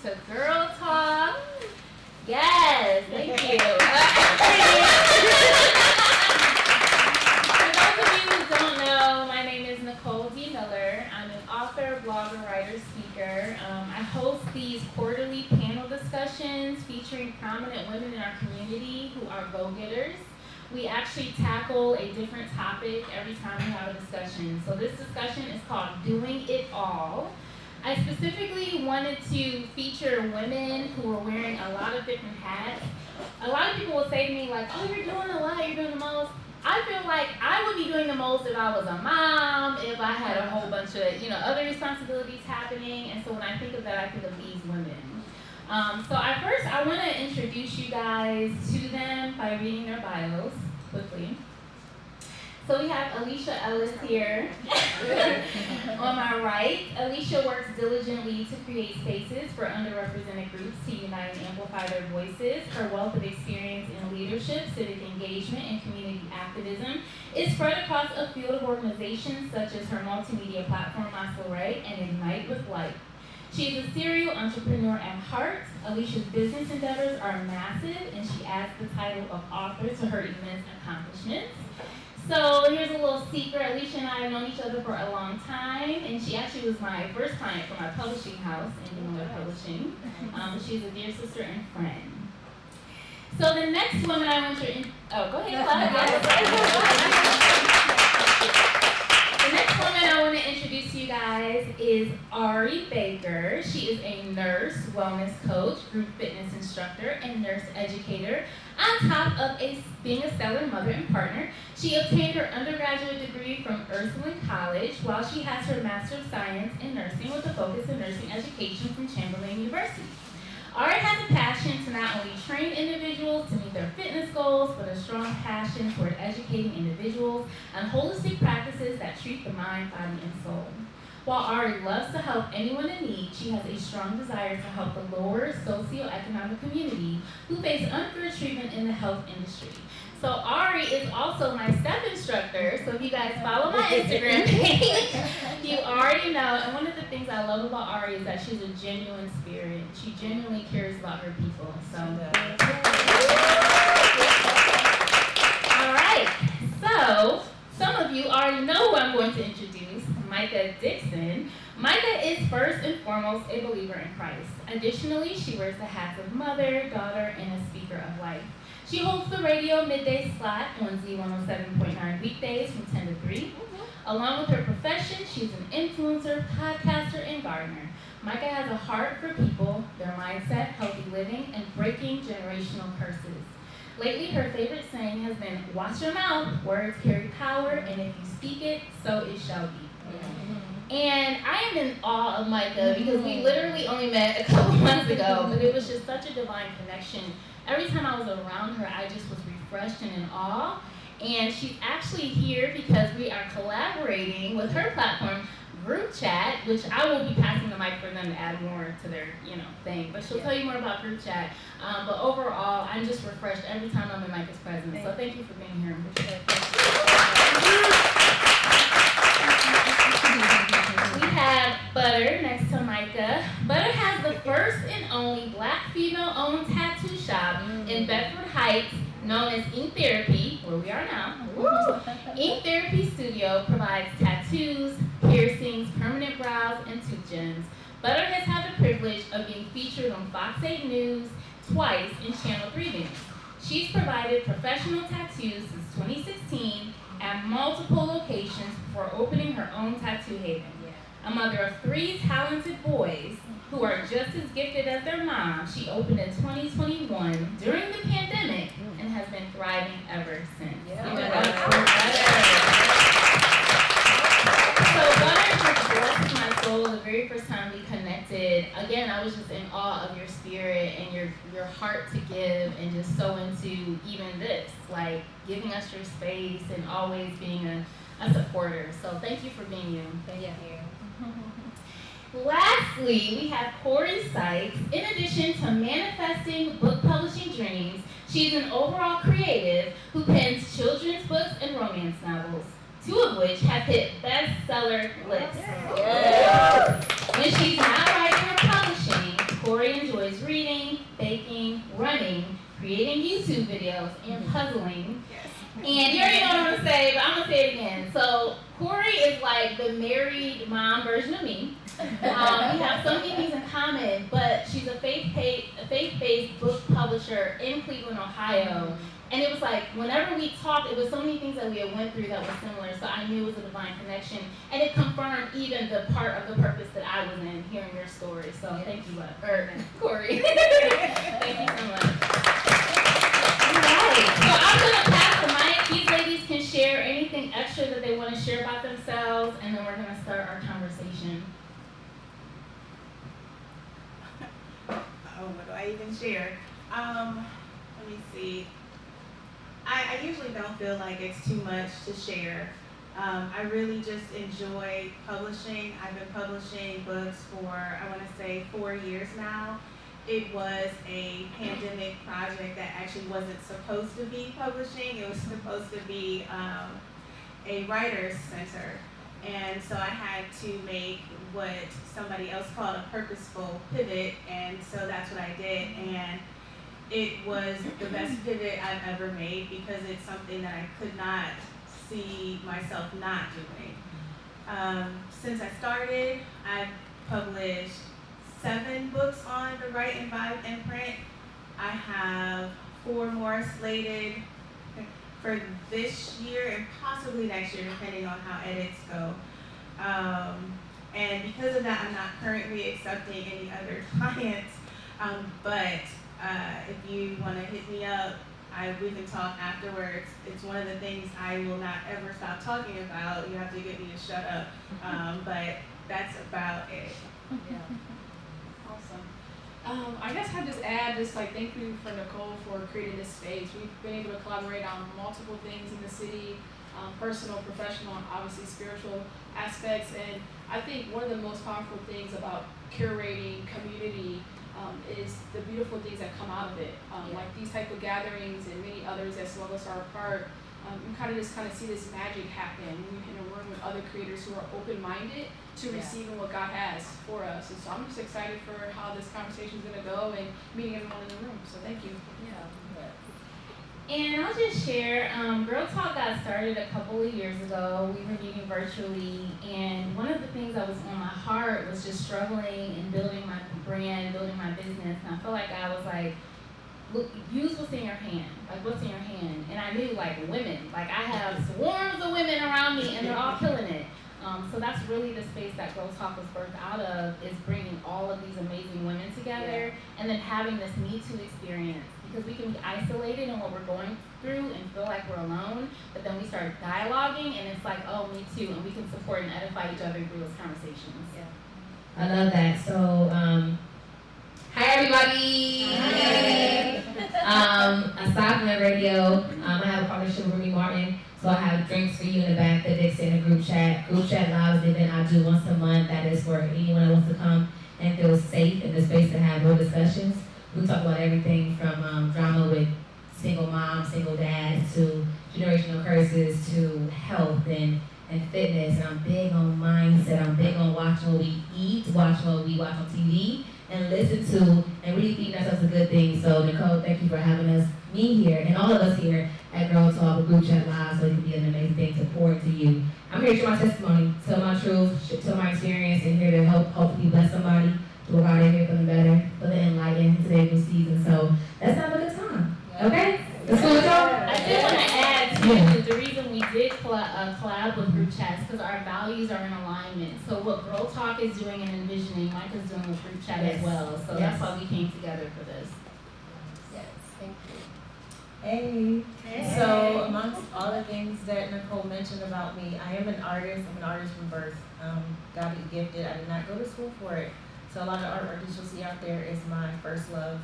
to Girl Talk. Yes, thank you. For those of you who don't know, my name is Nicole D. Miller. I'm an author, blogger, writer, speaker. I host these quarterly panel discussions featuring prominent women in our community who are go-getters. We actually tackle a different topic every time we have a discussion. So this discussion is called Doing It All. I specifically wanted to feature women who are wearing a lot of different hats. A lot of people will say to me like, oh, you're doing a lot, you're doing the most. I feel like I would be doing the most if I was a mom, if I had a whole bunch of, other responsibilities happening. And so when I think of that, I think of these women. So I want to introduce you guys to them by reading their bios quickly. So we have Alicia Ellis here on my right. Alicia works diligently to create spaces for underrepresented groups to unite and amplify their voices. Her wealth of experience in leadership, civic engagement, and community activism is spread across a field of organizations such as her multimedia platform, Masquerade, and Ignite with Light. She is a serial entrepreneur at heart. Alicia's business endeavors are massive, and she adds the title of author to her immense accomplishments. So here's a little secret. Alicia and I have known each other for a long time, and she actually was my first client for my publishing house, Miller Publishing. She's a dear sister and friend. So the next woman I want to go ahead, The next woman I want to introduce to you guys is Ari Baker. She is a nurse, wellness coach, group fitness instructor, and nurse educator. On top of being a stellar mother and partner, she obtained her undergraduate degree from Ursuline College, while she has her Master of Science in Nursing with a focus in nursing education from Chamberlain University. Ari has a passion to not only train individuals to meet their fitness goals, but a strong passion toward educating individuals on holistic practices that treat the mind, body, and soul. While Ari loves to help anyone in need, she has a strong desire to help the lower socioeconomic community who face unfair treatment in the health industry. So Ari is also my step instructor, so if you guys follow my Instagram page, you already know. And one of the things I love about Ari is that she's a genuine spirit. She genuinely cares about her people. So, all right. So some of you already know who I'm going to introduce, Micah Dixon. Micah is first and foremost a believer in Christ. Additionally, she wears the hats of mother, daughter, and a speaker of life. She holds the radio midday slot on Z107.9 weekdays from 10 to 3. Along with her profession, she's an influencer, podcaster, and gardener. Micah has a heart for people, their mindset, healthy living, and breaking generational curses. Lately, her favorite saying has been, watch your mouth, words carry power, and if you speak it, so it shall be. And I am in awe of Micah because we literally only met a couple months ago, but it was just such a divine connection. Every time I was around her, I just was refreshed and in awe. And she's actually here because we are collaborating with her platform, Group Chat, which I will be passing the mic for them to add more to their, thing. But she'll tell you more about Group Chat. But overall, I'm just refreshed every time I'm in Micah's presence. So thank you for being here. We have Butter next to Micah. Butter has the first and only Black female-owned tattoo shop in Bedford Heights, known as Ink Therapy, where we are now. Ink Therapy Studio provides tattoos, piercings, permanent brows, and tooth gems. Butter has had the privilege of being featured on Fox 8 News twice in Channel 3 News. She's provided professional tattoos since 2016 at multiple locations before opening her own tattoo haven. A mother of 3 talented boys who are just as gifted as their mom, she opened in 2021 during the pandemic and has been thriving ever since. So Butter just blessed my soul the very first time we connected. Again, I was just in awe of your spirit and your heart to give and just so into even this, like giving us your space and always being a supporter. So thank you for being you. Thank you. Lastly, we have Corey Sykes. In addition to manifesting book publishing dreams, she's an overall creative who pens children's books and romance novels, 2 of which have hit bestseller lists. When she's not writing or publishing, Corey and YouTube videos and puzzling. And you already know what I'm gonna say, but I'm gonna say it again. So Corey is like the married mom version of me. We have so many things in common, but she's a faith-based book publisher in Cleveland, Ohio. And it was like, whenever we talked, it was so many things that we had went through that were similar, so I knew it was a divine connection. And it confirmed even the part of the purpose that I was in, hearing your story. So thank you, Corey. Thank you so much. All right. So I'm gonna pass the mic. These ladies can share anything extra that they want to share about themselves, and then we're gonna start our conversation. Oh, what do I even share? Let me see. I usually don't feel like it's too much to share. I really just enjoy publishing. I've been publishing books for, I want to say, 4 years now. It was a pandemic project that actually wasn't supposed to be publishing. It was supposed to be a writer's center. And so I had to make what somebody else called a purposeful pivot, and so that's what I did. And it was the best pivot I've ever made because it's something that I could not see myself not doing. Since I started, I've published 7 books on the Write and Vibe imprint. I have 4 more slated for this year and possibly next year, depending on how edits go. And because of that, I'm not currently accepting any other clients, but if you want to hit me up, we can talk afterwards. It's one of the things I will not ever stop talking about. You have to get me to shut up, but that's about it. Yeah. Awesome. I guess I'd just add, thank you for Nicole for creating this space. We've been able to collaborate on multiple things in the city, personal, professional, and obviously spiritual aspects. And I think one of the most powerful things about curating community is the beautiful things that come out of it. Like these type of gatherings and many others that some of us are a part, you kind of see this magic happen when you're in a room with other creators who are open-minded to receiving what God has for us. And so I'm just excited for how this conversation is going to go and meeting everyone in the room. So thank you. And I'll just share, Girl Talk got started a couple of years ago. We were meeting virtually, and one of the things that was on my heart was just struggling and building my brand, building my business. And I felt like I was like, look, use what's in your hand. Like, what's in your hand? And I knew, like, women. Like, I have swarms of women around me, and they're all killing it. So that's really the space that Girl Talk was birthed out of, is bringing all of these amazing women together, and then having this Me Too experience. Because we can be isolated in what we're going through and feel like we're alone, but then we start dialoguing, and it's like, oh, me too, and we can support and edify each other through those conversations. Yeah. I love that. So, hi everybody. Hi. Aside from the radio, I have a partnership with Remy Martin. So I have drinks for you in the back, the Dixie, and a group chat. Group chat live is the event I do once a month. That is for anyone that wants to come and feel safe in the space to have real discussions. We talk about everything from drama with single moms, single dads, to generational curses, to health and fitness. And I'm big on mindset. I'm big on watching what we eat, watching what we watch on TV, and listen to, and really feeding ourselves a good thing. So Nicole, thank you for having me here, and all of us here at Girl Talk with Group Chat Live, so it can be an amazing thing to pour into you. I'm here to share my testimony, tell my truth, tell my experience, and here to hopefully bless somebody to arrive out here feeling better, feeling enlightened into their new season. So let's have a good time. Okay? Let's go, y'all. I did want to add too, the reason we did collab with group chats because our values are in alignment. So what Girl Talk is doing and envisioning, Mike is doing with group chat as well. So that's why we came together for this. Yes, thank you. Hey. So amongst all the things that Nicole mentioned about me, I am an artist. I'm an artist from birth. God be gifted. I did not go to school for it. So a lot of artwork that you'll see out there is my first love.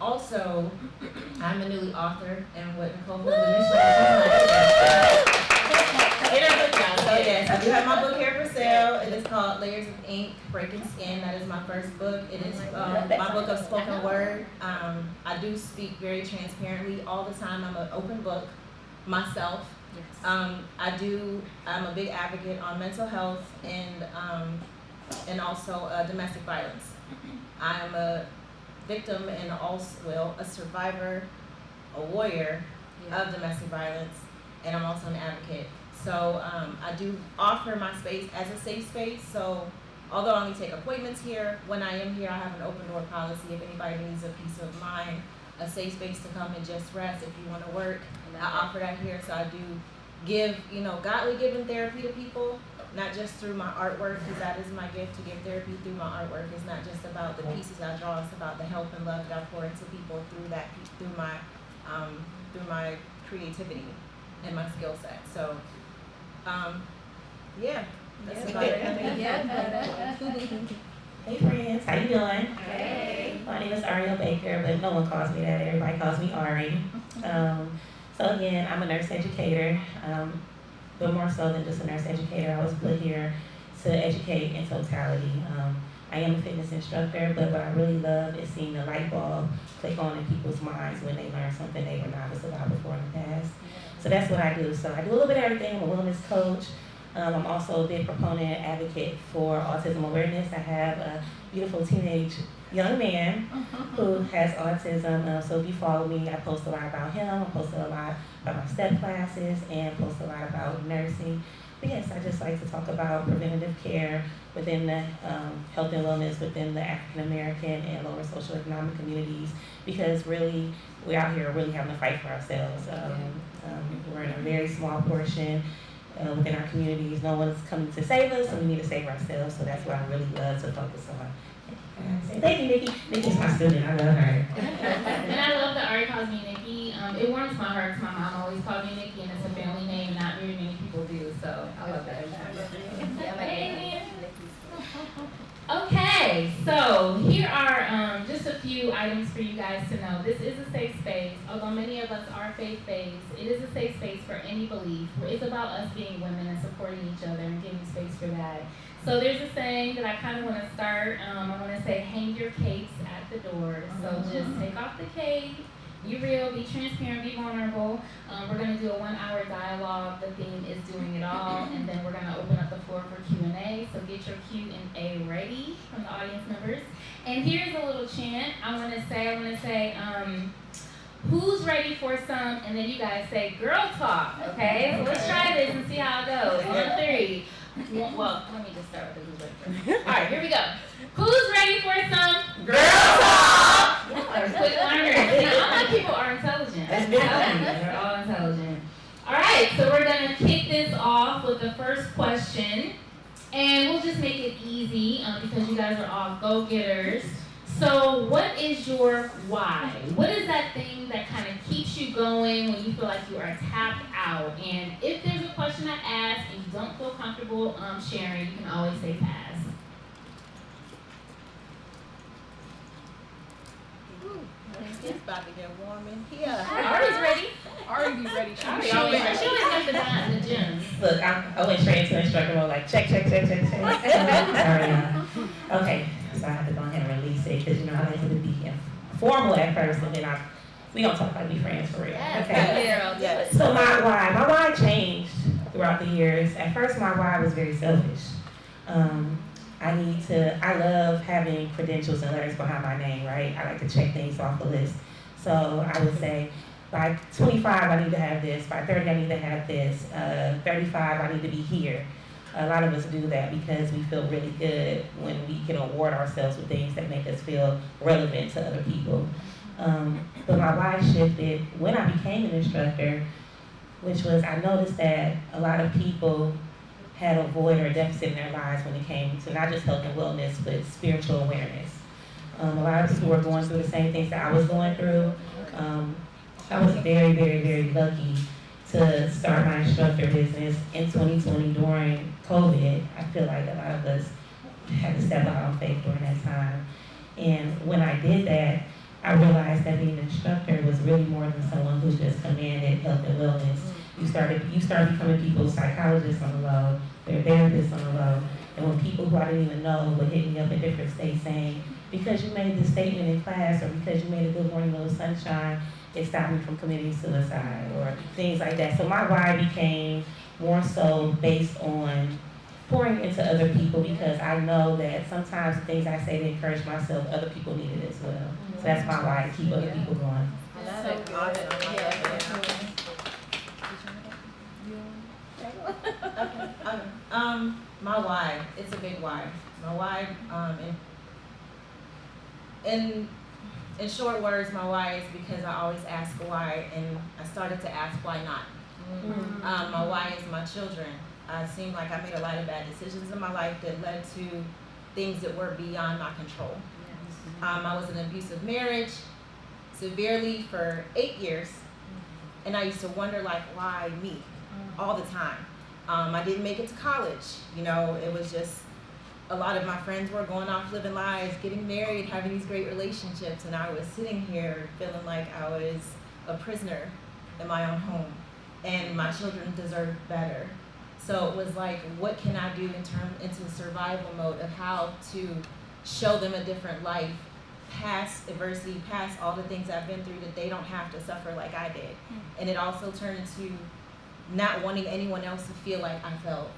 Also, I'm a newly author, and what Nicole was So yes, I do have my book here for sale. It is called Layers of Ink, Breaking Skin. That is my first book. It is my book of spoken word. I do speak very transparently all the time. I'm an open book myself. Yes. I'm a big advocate on mental health and also domestic violence. I'm a victim and also, well, a survivor, a warrior of domestic violence, and I'm also an advocate. So I do offer my space as a safe space. So although I only take appointments here, when I am here, I have an open door policy. If anybody needs a peace of mind, a safe space to come and just rest, if you want to work, I offer that here. So I do give, godly giving therapy to people, not just through my artwork, because that is my gift, to give therapy through my artwork. It's not just about the pieces I draw, it's about the help and love that I pour into people through my creativity and my skill set. So, yeah, that's about it. Hey friends, how you doing? Hey. My name is Ariel Baker, but no one calls me that. Everybody calls me Ari. So again, I'm a nurse educator, but more so than just a nurse educator. I was put here to educate in totality. I am a fitness instructor, but what I really love is seeing the light bulb click on in people's minds when they learn something they were novice about before in the past. So that's what I do. So I do a little bit of everything. I'm a wellness coach. I'm also a big proponent, advocate for autism awareness. I have a beautiful teenage young man who has autism. So if you follow me, I post a lot about him. I post a lot about my STEP classes and post a lot about nursing. But yes, I just like to talk about preventative care within the health and wellness within the African American and lower socioeconomic communities, because really we're out here really having to fight for ourselves. We're in a very small portion within our communities. No one's coming to save us, so we need to save ourselves. So that's what I really love to focus on. Thank you, Nikki. Nikki's my student. I love her. And I love that Ari calls me Nikki. It warms my heart because my mom always called me Nikki, and it's a family name, not very many people do. So I love that. Okay, so here are just a few items for you guys to know. This is a safe space. Although many of us are faith-based, it is a safe space for any belief. It's about us being women and supporting each other and giving space for that. So there's a saying that I kind of want to start. I want to say, hang your capes at the door. So just take off the cape, be real, be transparent, be vulnerable. We're going to do a 1-hour dialogue. The theme is doing it all. And then we're going to open up the floor for Q&A. So get your Q&A ready from the audience members. And here's a little chant. I want to say, who's ready for some? And then you guys say, girl talk, okay? So let's try this and see how it goes. 1, 3. Well, let me just start with the who's ready first. All right, here we go. Who's ready for some girl talk? Y'all are quick learners. Now, all my people are intelligent. They're all intelligent. All right, so we're going to kick this off with the first question. And we'll just make it easy because you guys are all go-getters. So what is your why? What is that thing that kind of keeps you going when you feel like you are tapped out? And if there's a question I ask and you don't feel comfortable sharing, you can always say pass. It's about to get warm in here. Ari's ready. Ari be ready. She always got the dime in the gym. Look, I went straight into instructor mode, like check. Sorry, okay, so I have to go ahead and release it because I like it to be formal at first, and then we don't talk like we friends for real. Okay. Yes. So my why changed throughout the years. At first, my why was very selfish. I love having credentials and letters behind my name, right? I like to check things off the list. So I would say, by 25, I need to have this. By 30, I need to have this. 35, I need to be here. A lot of us do that because we feel really good when we can award ourselves with things that make us feel relevant to other people. But my why shifted when I became an instructor, which was I noticed that a lot of people had a void or a deficit in their lives when it came to not just health and wellness, but spiritual awareness. A lot of people were going through the same things that I was going through. I was very, very, very lucky to start my instructor business in 2020 during COVID. I feel like a lot of us had to step out on faith during that time. And when I did that, I realized that being an instructor was really more than someone who just commanded health and wellness. You start becoming people's psychologists on the low, their therapists on the low. And when people who I didn't even know would hit me up in different states saying, because you made this statement in class or because you made a good morning little sunshine, it stopped me from committing suicide or things like that. So my why became more so based on pouring into other people, because I know that sometimes the things I say to encourage myself, other people need it as well. So that's my why, to keep other people going. I love it. Love it. My why, it's a big why. My why, in short words, my why is because I always ask why, and I started to ask why not. My why is my children. I seem like I made a lot of bad decisions in my life that led to things that were beyond my control. I was in an abusive marriage, severely for 8 years, and I used to wonder, like, why me, all the time. I didn't make it to college. You know, it was just, a lot of my friends were going off living lives, getting married, having these great relationships, and I was sitting here feeling like I was a prisoner in my own home, and my children deserved better. So it was like, what can I do into survival mode of how to show them a different life, past adversity, past all the things I've been through, that they don't have to suffer like I did. And it also turned into not wanting anyone else to feel like I felt.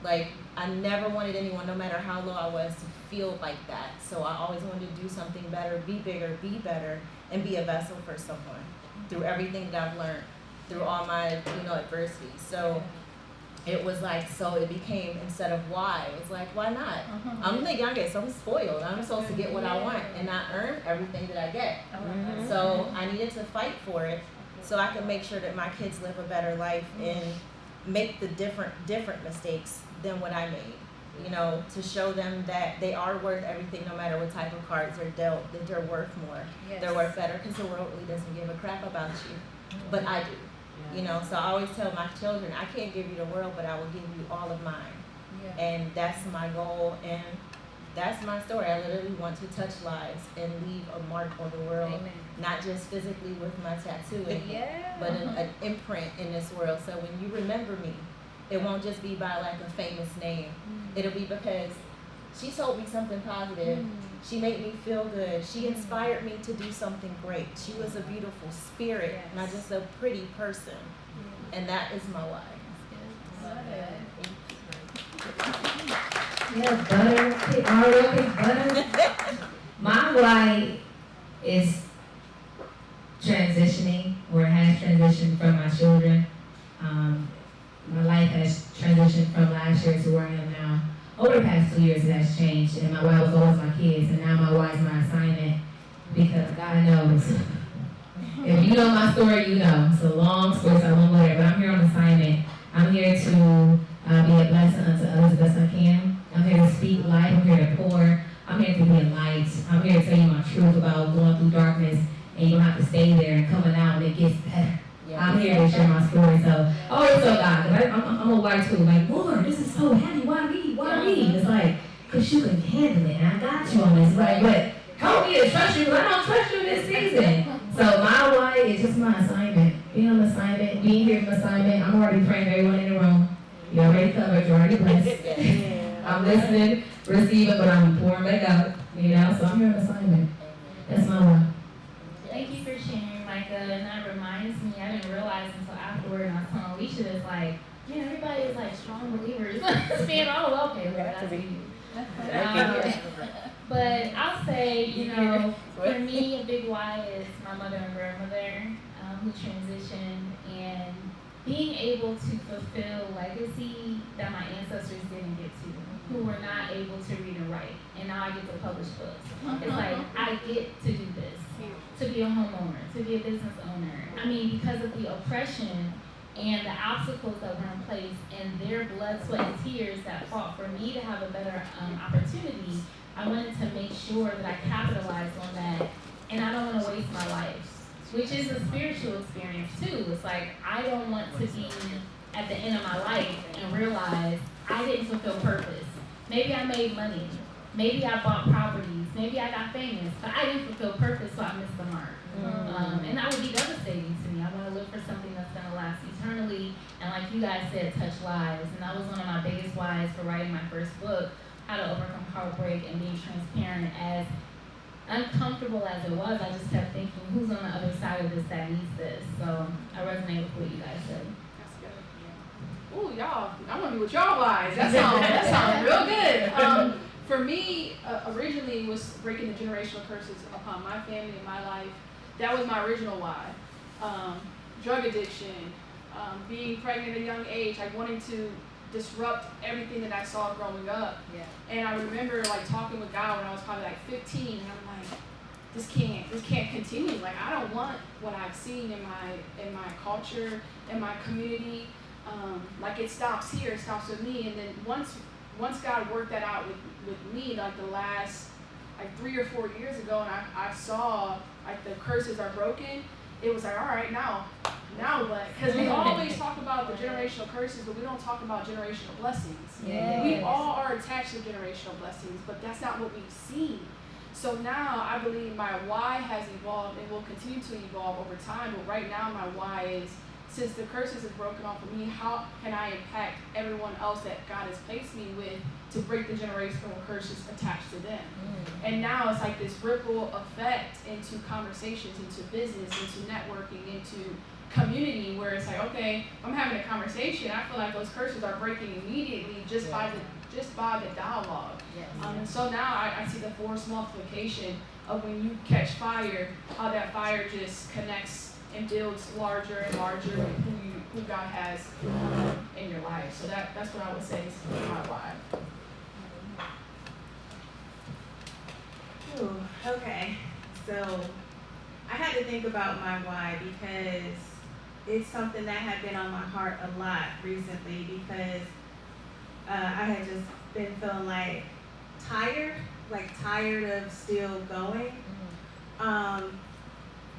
Like, I never wanted anyone, no matter how low I was, to feel like that. So I always wanted to do something better, be bigger, be better, and be a vessel for someone through everything that I've learned, through all my, adversity. So it was like, so it became, instead of why, it was like, why not? I'm the youngest, so I'm spoiled. I'm supposed to get what I want and not earn everything that I get. So I needed to fight for it so I could make sure that my kids live a better life and make the different mistakes than what I made. To show them that they are worth everything, no matter what type of cards they're dealt, that they're worth more. Yes. They're worth better, because the world really doesn't give a crap about you. But I do. So I always tell my children, I can't give you the world, but I will give you all of mine. Yeah. And that's my goal, and that's my story. I literally want to touch lives and leave a mark on the world. Amen. Not just physically with my tattooing, but an imprint in this world. So when you remember me, it won't just be by like a famous name. It'll be because she told me something positive. She made me feel good. She inspired me to do something great. She was a beautiful spirit, not just a pretty person. And that is my why. Yeah, butter. My why is transitioning, or has transitioned from my children. My life has transitioned from last year to where I am now. Over the past 2 years, it has changed, and my why was always my kids, and now my why is my assignment, because God knows. If you know my story, you know. It's a long story, so I won't go there, but I'm here on assignment. I'm here to be a blessing unto others the best I can. I'm here to speak life. I'm here to pour. I'm here to be a light. I'm here to tell you my truth about going through darkness, and you don't have to stay there, and coming out, and it gets better. I'm here to share my story, so I always tell God, because I'm a wife too, like, Lord, this is so heavy, why me? Why me? It's like, because you can handle it, and I got you on this, like, but help me to trust you, I don't trust you this season. So my why is just my assignment, being on assignment, being here for assignment. I'm already praying for everyone in the room. You're already covered, you're already blessed. I'm listening, receiving, but I'm pouring back out, so I'm here on assignment. That's my why. Thank you for sharing, Micah, and that reminds me, I didn't realize until afterward, and I was telling Alicia this, like, everybody is like strong believers. Being all okay, well, that's you. But I'll say, for me, a big why is my mother and grandmother who transitioned, and being able to fulfill legacy that my ancestors didn't get to, who were not able to read and write, and now I get to publish books. It's like, I get to do this. To be a homeowner, to be a business owner. I mean, because of the oppression and the obstacles that were in place and their blood, sweat, and tears that fought for me to have a better opportunity, I wanted to make sure that I capitalized on that, and I don't want to waste my life, which is a spiritual experience too. It's like, I don't want to be at the end of my life and realize I didn't fulfill purpose. Maybe I made money. Maybe I bought properties, maybe I got famous, but I didn't fulfill purpose, so I missed the mark. And that would be devastating to me. I want to live for something that's going to last eternally, and like you guys said, touch lives. And that was one of my biggest whys for writing my first book, How to Overcome Heartbreak and Being Transparent. As uncomfortable as it was, I just kept thinking, who's on the other side of this that needs this? So I resonate with what you guys said. That's good. ooh, y'all, I want to be with y'all wise. That sounds real good. For me, originally was breaking the generational curses upon my family and my life. That was my original why. Drug addiction, being pregnant at a young age, like wanting to disrupt everything that I saw growing up. Yeah. And I remember like talking with God when I was probably like 15, and I'm like, this can't continue. Like, I don't want what I've seen in my culture, in my community. Like, it stops here, it stops with me. And then once God worked that out with me, like the last like 3 or 4 years ago, and I saw like the curses are broken, it was like, all right, now what? Because we always talk about the generational curses, but we don't talk about generational blessings. Yes. We all are attached to generational blessings, but that's not what we've seen. So now I believe my why has evolved and will continue to evolve over time. But right now my why is, since the curses is broken off of me, how can I impact everyone else that God has placed me with to break the generational curses attached to them? And now it's like this ripple effect into conversations, into business, into networking, into community, where it's like, okay, I'm having a conversation, I feel like those curses are breaking immediately just by the dialogue. Yes. And so now I see the force multiplication of when you catch fire, how that fire just connects and builds larger and larger with who God has in your life. So that's what I would say is my why. Ooh, okay, so I had to think about my why because it's something that had been on my heart a lot recently because I had just been feeling like tired of still going.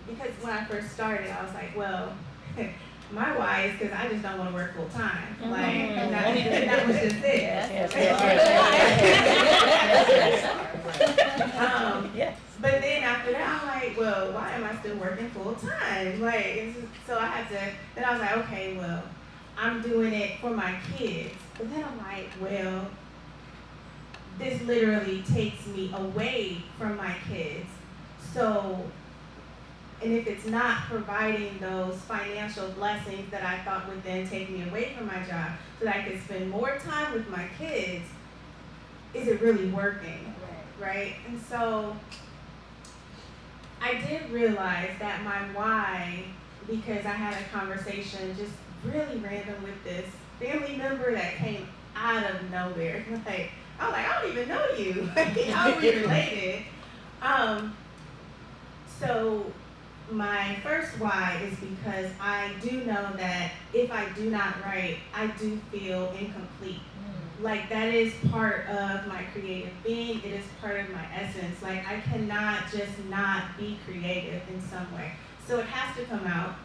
Because when I first started, I was like, well, my why is because I just don't want to work full time. Like, that was just it. Yes. But then after that, I'm like, well, why am I still working full time? Like, so I had to, then I was like, okay, well, I'm doing it for my kids. But then I'm like, well, this literally takes me away from my kids. So, and if it's not providing those financial blessings that I thought would then take me away from my job so that I could spend more time with my kids, is it really working? Right? And so I did realize that my why, because I had a conversation just really random with this family member that came out of nowhere. Like, I was like, I don't even know you. How are we related? So my first why is because I do know that if I do not write, I do feel incomplete. Like, that is part of my creative being. It is part of my essence. Like, I cannot just not be creative in some way. So it has to come out.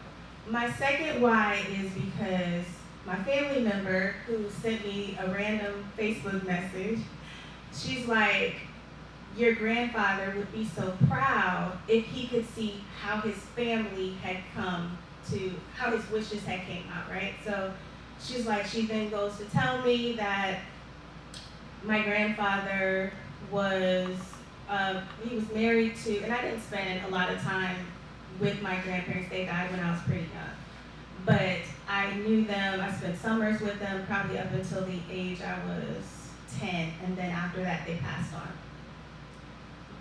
My second why is because my family member who sent me a random Facebook message, she's like, your grandfather would be so proud if he could see how his family had come to, how his wishes had came out, right? So she's like, she then goes to tell me that my grandfather was, he was married to, and I didn't spend a lot of time with my grandparents. They died when I was pretty young. But I knew them, I spent summers with them probably up until the age I was 10, and then after that they passed on.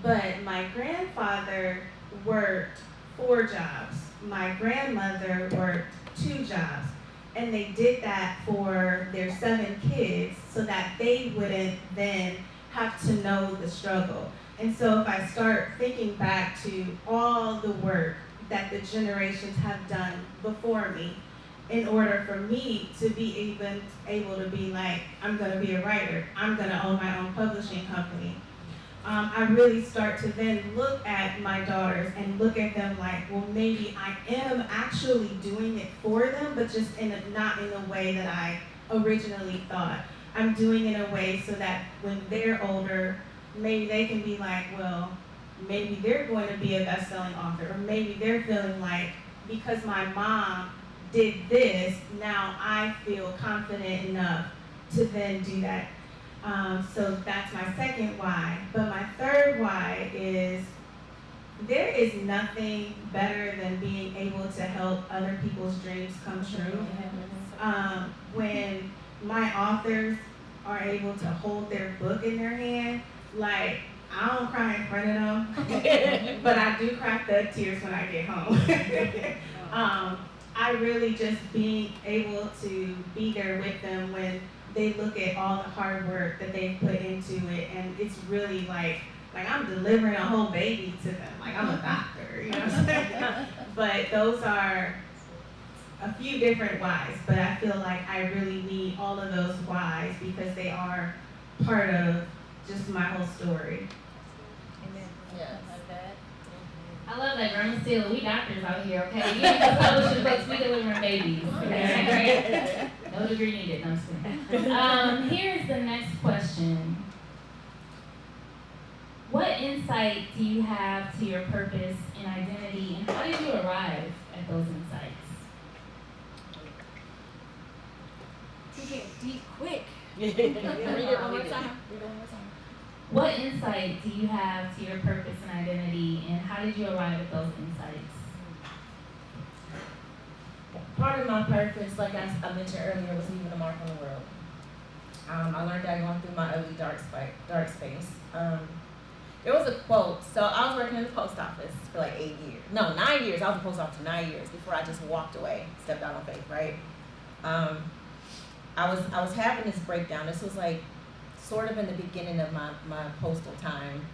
But my grandfather worked 4 jobs. My grandmother worked 2 jobs. And they did that for their 7 kids so that they wouldn't then have to know the struggle. And so if I start thinking back to all the work that the generations have done before me, in order for me to be even able to be like, I'm gonna be a writer, I'm gonna own my own publishing company, I really start to then look at my daughters and look at them like, well, maybe I am actually doing it for them, but just not in the way that I originally thought. I'm doing it in a way so that when they're older, maybe they can be like, well, maybe they're going to be a best-selling author, or maybe they're feeling like, because my mom did this, now I feel confident enough to then do that. So that's my second why. But my third why is there is nothing better than being able to help other people's dreams come true. when my authors are able to hold their book in their hand. Like, I don't cry in front of them, but I do cry thug tears when I get home. I really just being able to be there with them when they look at all the hard work that they've put into it, and it's really like I'm delivering a whole baby to them, like I'm a doctor, you know what I'm saying? But those are a few different whys, but I feel like I really need all of those whys because they are part of just my whole story. Yes. I love that, girl. I'm still, we doctors out here, okay? You ain't just publishing books, we delivering babies. Okay? No degree needed, no, I'm just kidding. Here's the next question. What insight do you have to your purpose and identity, and how did you arrive at those insights? You get deep quick. Read it one more time. What insight do you have to your purpose and identity, and how did you arrive at those insights? Part of my purpose, like I mentioned earlier, was leaving a mark on the world. I learned that going through my ugly dark space. There was a quote. So I was working in the post office for like 9 years. I was in the post office for 9 years before I just walked away, stepped out on faith, right? I was having this breakdown. This was like sort of in the beginning of my postal time.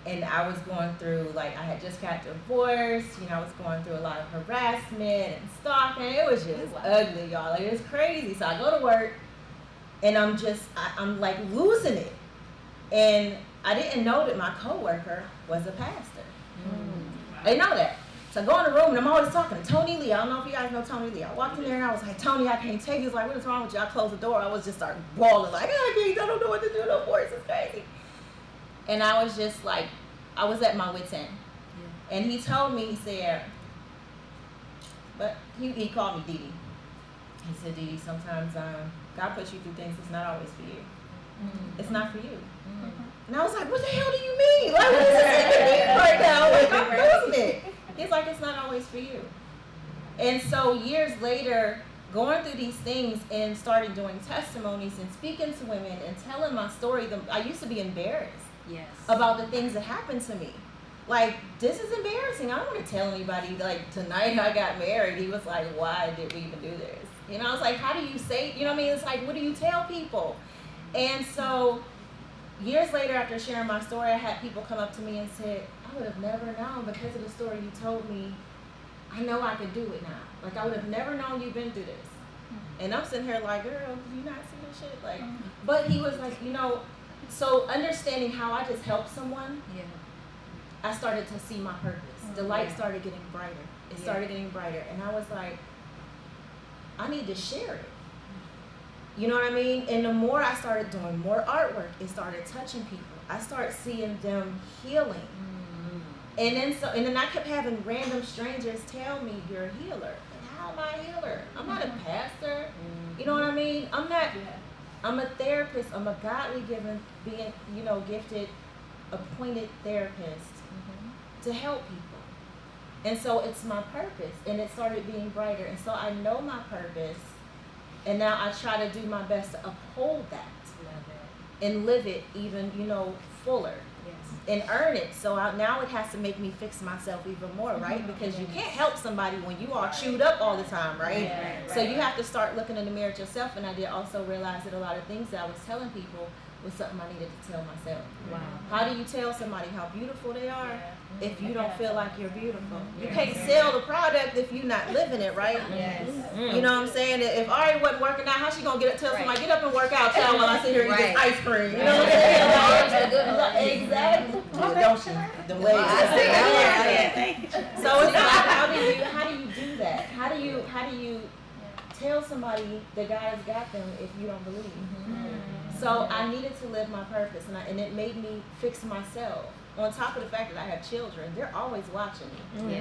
And I was going through, like, I had just got divorced, I was going through a lot of harassment and stalking. It was just ugly, y'all. Like, it was crazy. So I go to work, and I'm like losing it. And I didn't know that my coworker was a pastor. I didn't know that. So I go in the room, and I'm always talking to Tony Lee. I don't know if you guys know Tony Lee. I walked in there, and I was like, Tony, I can't take it. He was like, what is wrong with you? I closed the door. I was just starting bawling, like, I don't know what to do no more. This is crazy. And I was just like, I was at my wit's end. Yeah. And he told me, he said, but he called me Dee Dee. He said, Dee Dee, sometimes God puts you through things that's not always for you. It's not for you. And I was like, what the hell do you mean? Like, what is this right now? Like, I'm losing it. He's like, it's not always for you. And so years later, going through these things and starting doing testimonies and speaking to women and telling my story, I used to be embarrassed about the things that happened to me. Like, this is embarrassing. I don't want to tell anybody, like, tonight I got married. He was like, why did we even do this? I was like, how do you say, It's like, what do you tell people? And so years later, after sharing my story, I had people come up to me and said, I would have never known because of the story you told me. I know I could do it now. Like, I would have never known you've been through this. And I'm sitting here like, girl, you not see this shit? Like, but he was like, so understanding how I just helped someone, I started to see my purpose. The light started getting brighter. It started getting brighter. And I was like, I need to share it. You know what I mean? And the more I started doing more artwork, it started touching people. I started seeing them healing. And then I kept having random strangers tell me, you're a healer. Like, how am I a healer? I'm not a pastor. You know what I mean? I'm a therapist. I'm a godly given, being, gifted, appointed therapist to help people. And so it's my purpose. And it started being brighter. And so I know my purpose. And now I try to do my best to uphold that and live it even, fuller and earn it. So now it has to make me fix myself even more, right? Because you can't help somebody when you are chewed up all the time, right? So you have to start looking in the mirror at yourself. And I did also realize that a lot of things that I was telling people was something I needed to tell myself. Wow. How do you tell somebody how beautiful they are if you don't feel like you're beautiful? You can't sell the product if you're not living it, right? You know what I'm saying? If Ari wasn't working out, how's she gonna tell somebody, get up and work out, child, while I sit here and eat this ice cream? You know what I'm saying? Exactly. Don't she? The legs. So it's like, how do you do that? How do you tell somebody that God has got them if you don't believe? So I needed to live my purpose, and it made me fix myself. On top of the fact that I have children, they're always watching me.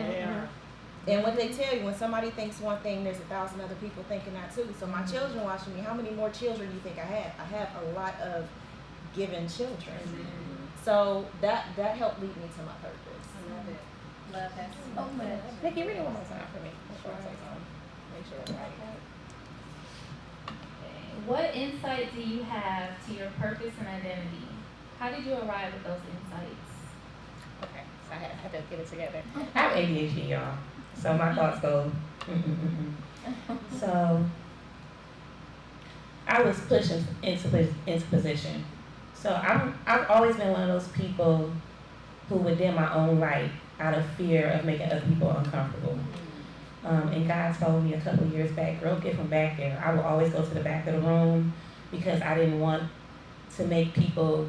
And what they tell you, when somebody thinks one thing, there's 1,000 other people thinking that too. So my children watching me. How many more children do you think I have? I have a lot of given children. So that helped lead me to my purpose. I love it. Love that so much. Nikki, read it one more time for me before I say something. Make sure it's right. what insight do you have to your purpose and identity? How did you arrive at those insights? Okay, so I had to get it together. I have ADHD, y'all. So my thoughts go. So I was pushed into position. So I've always been one of those people who would dim my own light out of fear of making other people uncomfortable. And God told me a couple of years back, girl, get from back there. I would always go to the back of the room because I didn't want to make people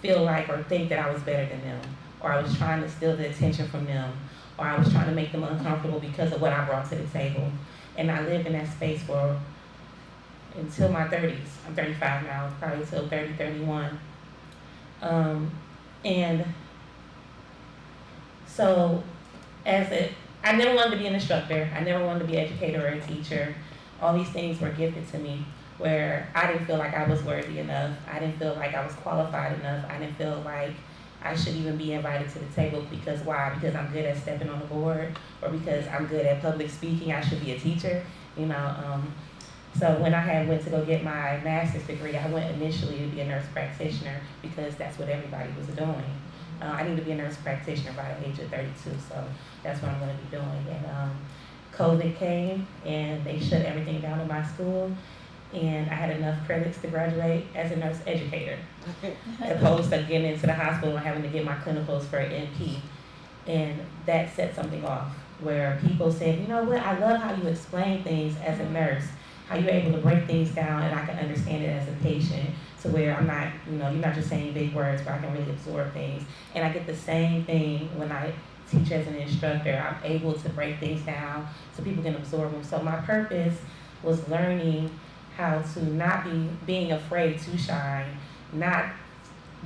feel like or think that I was better than them, or I was trying to steal the attention from them, or I was trying to make them uncomfortable because of what I brought to the table. And I lived in that space for until my 30s. I'm 35 now, probably until 30, 31. And so I never wanted to be an instructor. I never wanted to be an educator or a teacher. All these things were gifted to me where I didn't feel like I was worthy enough. I didn't feel like I was qualified enough. I didn't feel like I should even be invited to the table because why? Because I'm good at stepping on the board, or because I'm good at public speaking, I should be a teacher, you know. So when I went to go get my master's degree, I went initially to be a nurse practitioner because that's what everybody was doing. I need to be a nurse practitioner by the age of 32, so that's what I'm going to be doing. And COVID came and they shut everything down in my school, and I had enough credits to graduate as a nurse educator, as opposed to getting into the hospital and having to get my clinicals for an NP. And that set something off where people said, you know what, I love how you explain things as a nurse, how you're able to break things down and I can understand it as a patient, to where I'm not, you know, you're not just saying big words, but I can really absorb things. And I get the same thing when I teach as an instructor. I'm able to break things down so people can absorb them. So my purpose was learning how to not being afraid to shine, not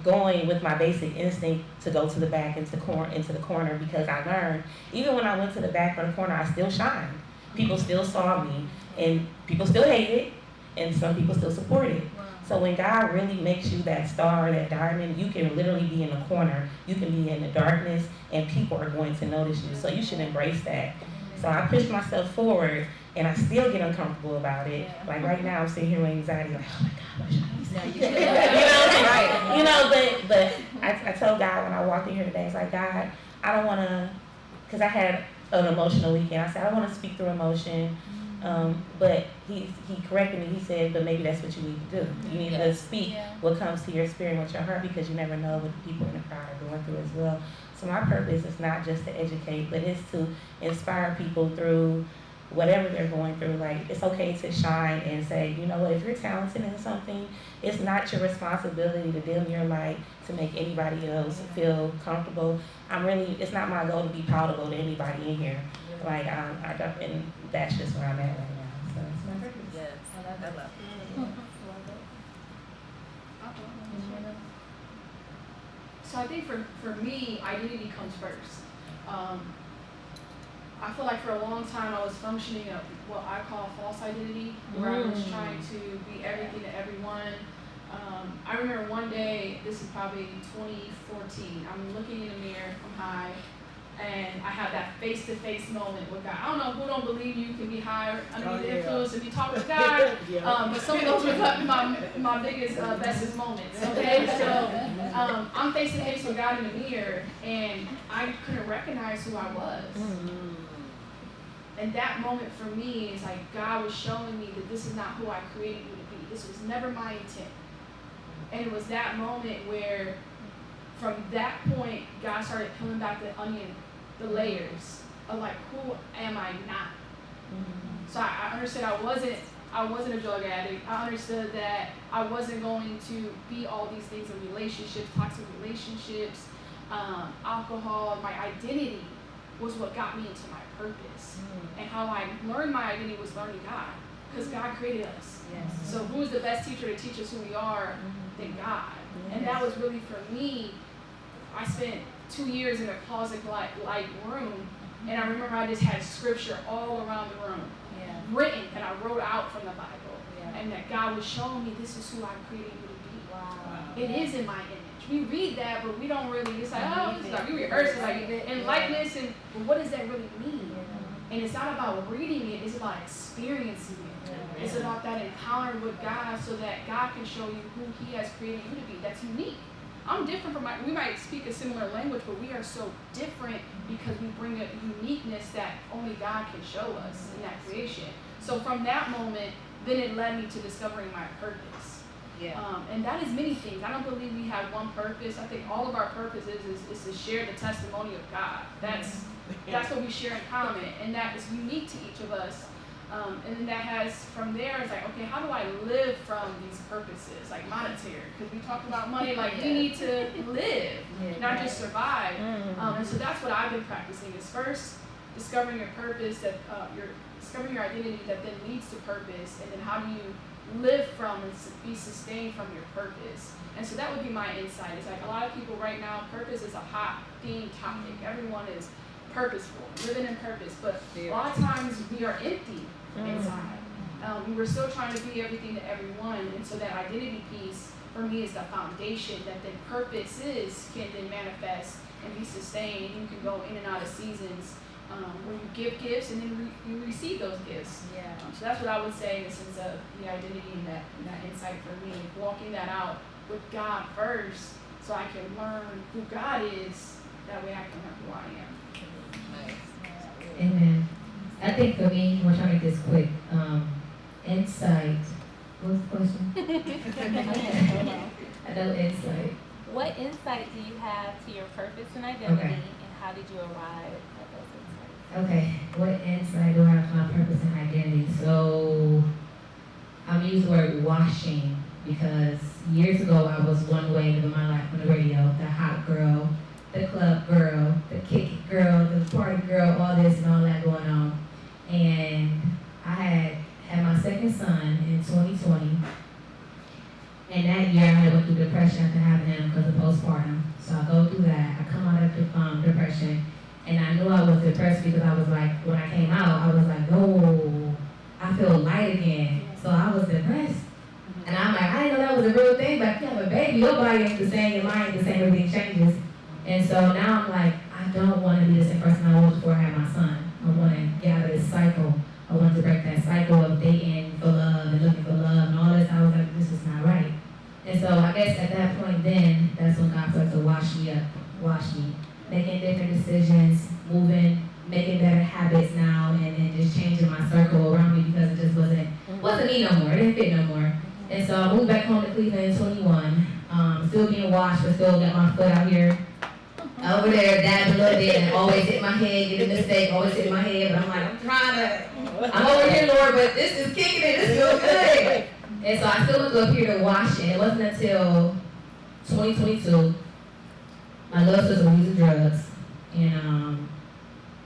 going with my basic instinct to go to the back into the corner, because I learned even when I went to the back or the corner, I still shined. People still saw me, and people still hated, and some people still supported. So when God really makes you that star, that diamond, you can literally be in the corner, you can be in the darkness, and people are going to notice you. So you should embrace that. So I pushed myself forward, and I still get uncomfortable about it. Like right now, I'm sitting here with anxiety, like, oh my God, what should I say? You know, but I told God when I walked in here today, it's like, God, I don't want to, because I had an emotional weekend. I said, I don't want to speak through emotion. But he corrected me. He said, but maybe that's what you need to do. You need to speak what comes to your spirit and with your heart, because you never know what the people in the crowd are going through as well. So my purpose is not just to educate, but it's to inspire people through whatever they're going through. Like, it's okay to shine and say, you know what, if you're talented in something, it's not your responsibility to dim your light to make anybody else feel comfortable. It's not my goal to be palatable to anybody in here. Like, and that's just where I'm at right now. So it's my purpose. Yes, I love it. So I think for me, identity comes first. I feel like for a long time I was functioning of what I call false identity, where I was trying to be everything to everyone. I remember one day, this is probably 2014, I'm looking in the mirror, I'm high, and I have that face-to-face moment with God. I don't know who don't believe you can be high under the influence if you talk to God, but some of those were my biggest, bestest moments, okay? So I'm face-to-face with God in the mirror, and I couldn't recognize who I was. And that moment for me is like God was showing me that this is not who I created you to be. This was never my intent. And it was that moment where, from that point, God started peeling back the onion, the layers of like, who am I not? So I understood I wasn't a drug addict. I understood that I wasn't going to be all these things in relationships, toxic relationships, alcohol. My identity was what got me into my purpose. And how I learned my identity was learning God, because God created us. Yes. So who is the best teacher to teach us who we are than God? And that was really, for me, I spent 2 years in a closet-like room, and I remember I just had scripture all around the room, written, and I wrote out from the Bible, and that God was showing me this is who I created you to be. Wow. It is in my image. We read that, but we don't really, it's like, oh, it's like, we rehearse it, like, in likeness, but what does that really mean? And it's not about reading it, it's about experiencing it. It's about that encounter with God so that God can show you who He has created you to be. That's unique. I'm different from we might speak a similar language, but we are so different because we bring a uniqueness that only God can show us in that creation. So from that moment, then it led me to discovering my purpose. And that is many things. I don't believe we have one purpose. I think all of our purpose is to share the testimony of God. That's what we share in common, and that is unique to each of us. And then that has, from there, it's like, okay, how do I live from these purposes, like monetary? Because we talked about money, like we need to live, not just survive. And so that's what I've been practicing, is first discovering your purpose, that discovering your identity that then leads to purpose, and then how do you live from and be sustained from your purpose. And so that would be my insight. It's like a lot of people right now, purpose is a hot theme topic. Everyone is purposeful, living in purpose, but a lot of times we are empty inside. We're still trying to be everything to everyone, and so that identity piece for me is the foundation that then purpose can then manifest and be sustained. You can go in and out of seasons where you give gifts and then you receive those gifts. So that's what I would say in the sense of the identity and that insight for me, walking that out with God first, so I can learn who God is. That way I can learn who I am. Amen. I think for me, we're trying to make this quick. Insight. What was the question? I know insight. What insight do you have to your purpose and identity, Okay. and how did you arrive at those insights? Okay, what insight do I have to my purpose and identity? So, I'm using the word washing because years ago I was one way living my life on the radio, the hot girl, the club girl, the kick it girl, the party girl, all this and all that going on. And I had my second son in 2020. And that year I went through depression after having him because of postpartum. So I go through that. I come out of depression. And I knew I was depressed because I was like, when I came out, I was like, oh, I feel light again. So I was depressed. And I'm like, I didn't know that was a real thing, but if you have a baby, your body ain't the same, your mind ain't the same, everything changes. And so now I'm like, I don't want to be the same person I was before I had my son. I want to get out of this cycle. I want to break that cycle of dating for love and looking for love and all this. I was like, this is not right. And so I guess at that point then, that's when God started to wash me up, making different decisions, moving, making better habits now, and then just changing my circle around me because it just wasn't me no more. It didn't fit no more. And so I moved back home to Cleveland in 21, still being washed, but still got my foot out here. Over there, dabbing a little bit, and always hit my head, get a mistake, always hit my head, but I'm like, I'm over here, Lord, but this is kicking it, this feels good. And so I still went up here to wash it. It wasn't until 2022, my little sister was using drugs, and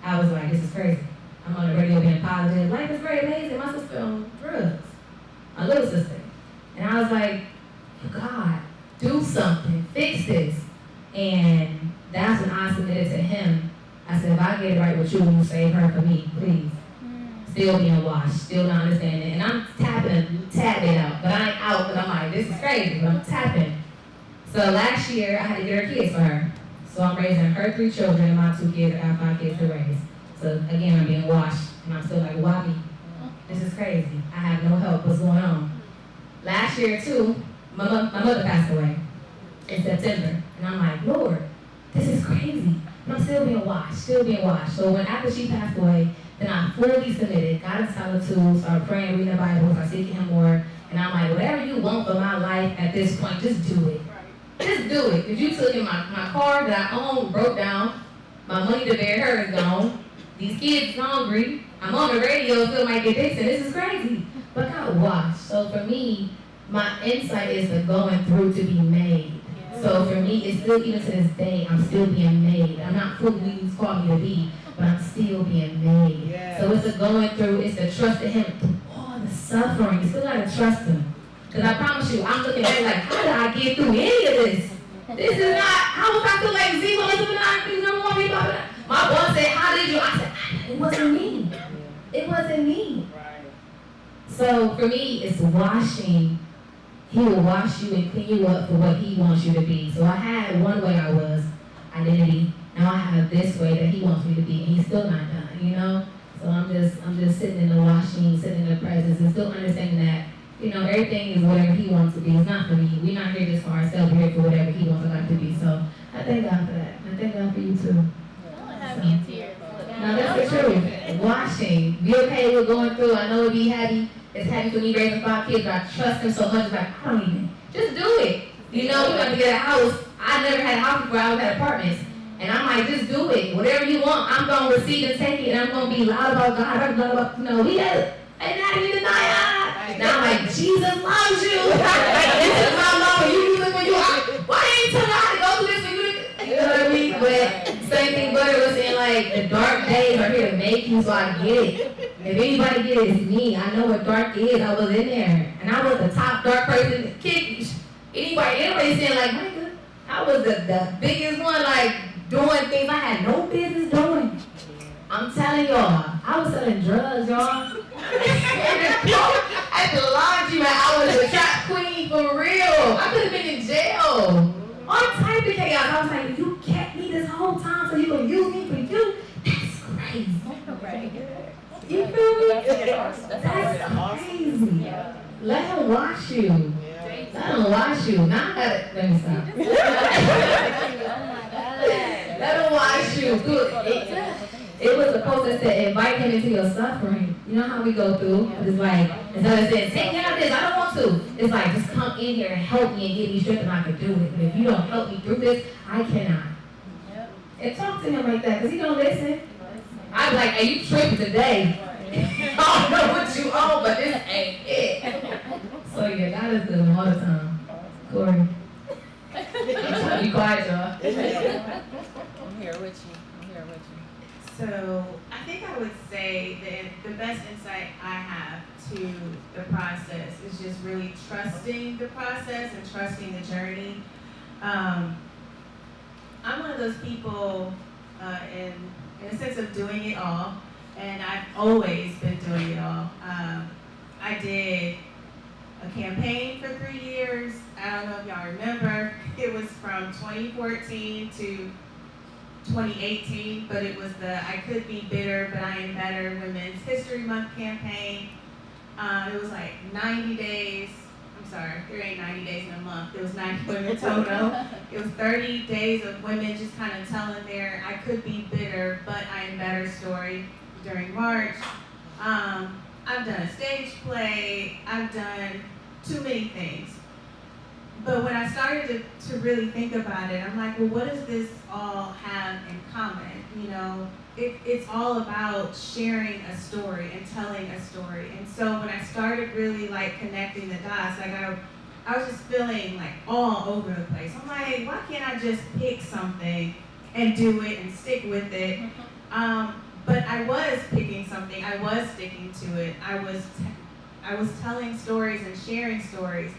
I was like, this is crazy. I'm on the radio being positive, life is very amazing, my sister on drugs, my little sister. And I was like, God, do something, fix this. And that's when I submitted to him. I said, if I get it right with you, will you save her for me, please? Still being washed, still not understanding. And I'm tapping out, but I ain't out, but I'm like, this is crazy, but I'm tapping. So last year, I had to get her kids for her. So I'm raising her 3 children and my 2 kids. I got 5 kids to raise. So again, I'm being washed, and I'm still like, why me? This is crazy. I have no help. What's going on? Last year, too, my mother passed away in September. And I'm like, Lord, this is crazy. And I'm still being washed. So when after she passed away, then I fully submitted, got in solitude, started praying, reading the Bible, started seeking him more. And I'm like, whatever you want for my life at this point, just do it. Just do it. Because you took in my car that I owned, broke down. My money to bear her is gone. These kids are hungry. I'm on the radio, still might get this, and this is crazy. But God washed. So for me, my insight is the going through to be made. So for me, it's still, even to this day, I'm still being made. I'm not who He's called me to be, but I'm still being made. Yes. So it's the going through, it's the trust in Him through all the suffering. You still gotta trust Him. Because I promise you, I'm looking at it like, how did I get through any of this? This is not, how was I feel like zero, number 1 people? My boss said, how did you? I said, it wasn't me. It wasn't me. So for me, it's washing. He will wash you and clean you up for what He wants you to be. So I had one way I was, identity. Now I have this way that He wants me to be, and He's still not done, you know? So I'm just sitting in the washing, sitting in the presence, and still understanding that, everything is whatever he wants to be. It's not for me. We're not here just for ourselves. We're here for whatever he wants our life to be. So I thank God for that. I thank God for you too. Don't have me in tears. No, that's the truth. Washing. Be okay with going through. I know it'd be happy. It's happy for me raising 5 kids, but I trust him so much. Like, I don't even. Just do it. We're going to get a house. I never had a house before. I always had apartments. And I'm like, just do it. Whatever you want, I'm going to receive and take it. And I'm going to be loud about God. I'm loud about, he has. And not even deny it. Now I'm like, Jesus loves you. This is my mama. You do it for you. Why ain't you tell me how to go through this for you? You know what I mean? But same thing Butter was saying, like, the dark days are here to make you, so I get it. If anybody get it, it's me. I know what dark is. I was in there. And I was the top dark person. Anybody saying, like, Micah, I was the biggest one, like, doing things I had no business doing. I'm telling y'all, I was selling drugs, y'all. At the laundry, man, I was a trap queen for real. I could have been in jail. All type of chaos. I was like, you kept me this whole time so you gonna use me for you? That's crazy. You feel me? That's crazy. Let him wash you. Let him wash you. Now I gotta, let me stop. Let him wash you. It was a post that said, invite him into your suffering. You know how we go through? It's like, instead of saying, take me out of this, I don't want to. It's like, just come in here and help me and give me strength and I can do it. But if you don't help me through this, I cannot. And talk to him like that, because he don't listen. I'm like, hey, you tripping today. I don't know what you on, but this ain't it. So yeah, God is good all the time. Corey. Be quiet, y'all. I'm here with you. So I think I would say that the best insight I have to the process is just really trusting the process and trusting the journey. I'm one of those people in a sense of doing it all, and I've always been doing it all. I did a campaign for 3 years. I don't know if y'all remember. It was from 2014 to 2018, but it was the I Could Be Bitter, But I Am Better Women's History Month campaign. It was like 90 days. I'm sorry, there ain't 90 days in a month. It was 90 women total. It was 30 days of women just kind of telling their I could be bitter, but I am better story during March. I've done a stage play. I've done too many things. But when I started to really think about it, I'm like, well, what does this all have in common? It's all about sharing a story and telling a story. And so when I started really like connecting the dots, like I was just feeling like all over the place. I'm like, why can't I just pick something and do it and stick with it? But I was picking something. I was sticking to it. I was telling stories and sharing stories.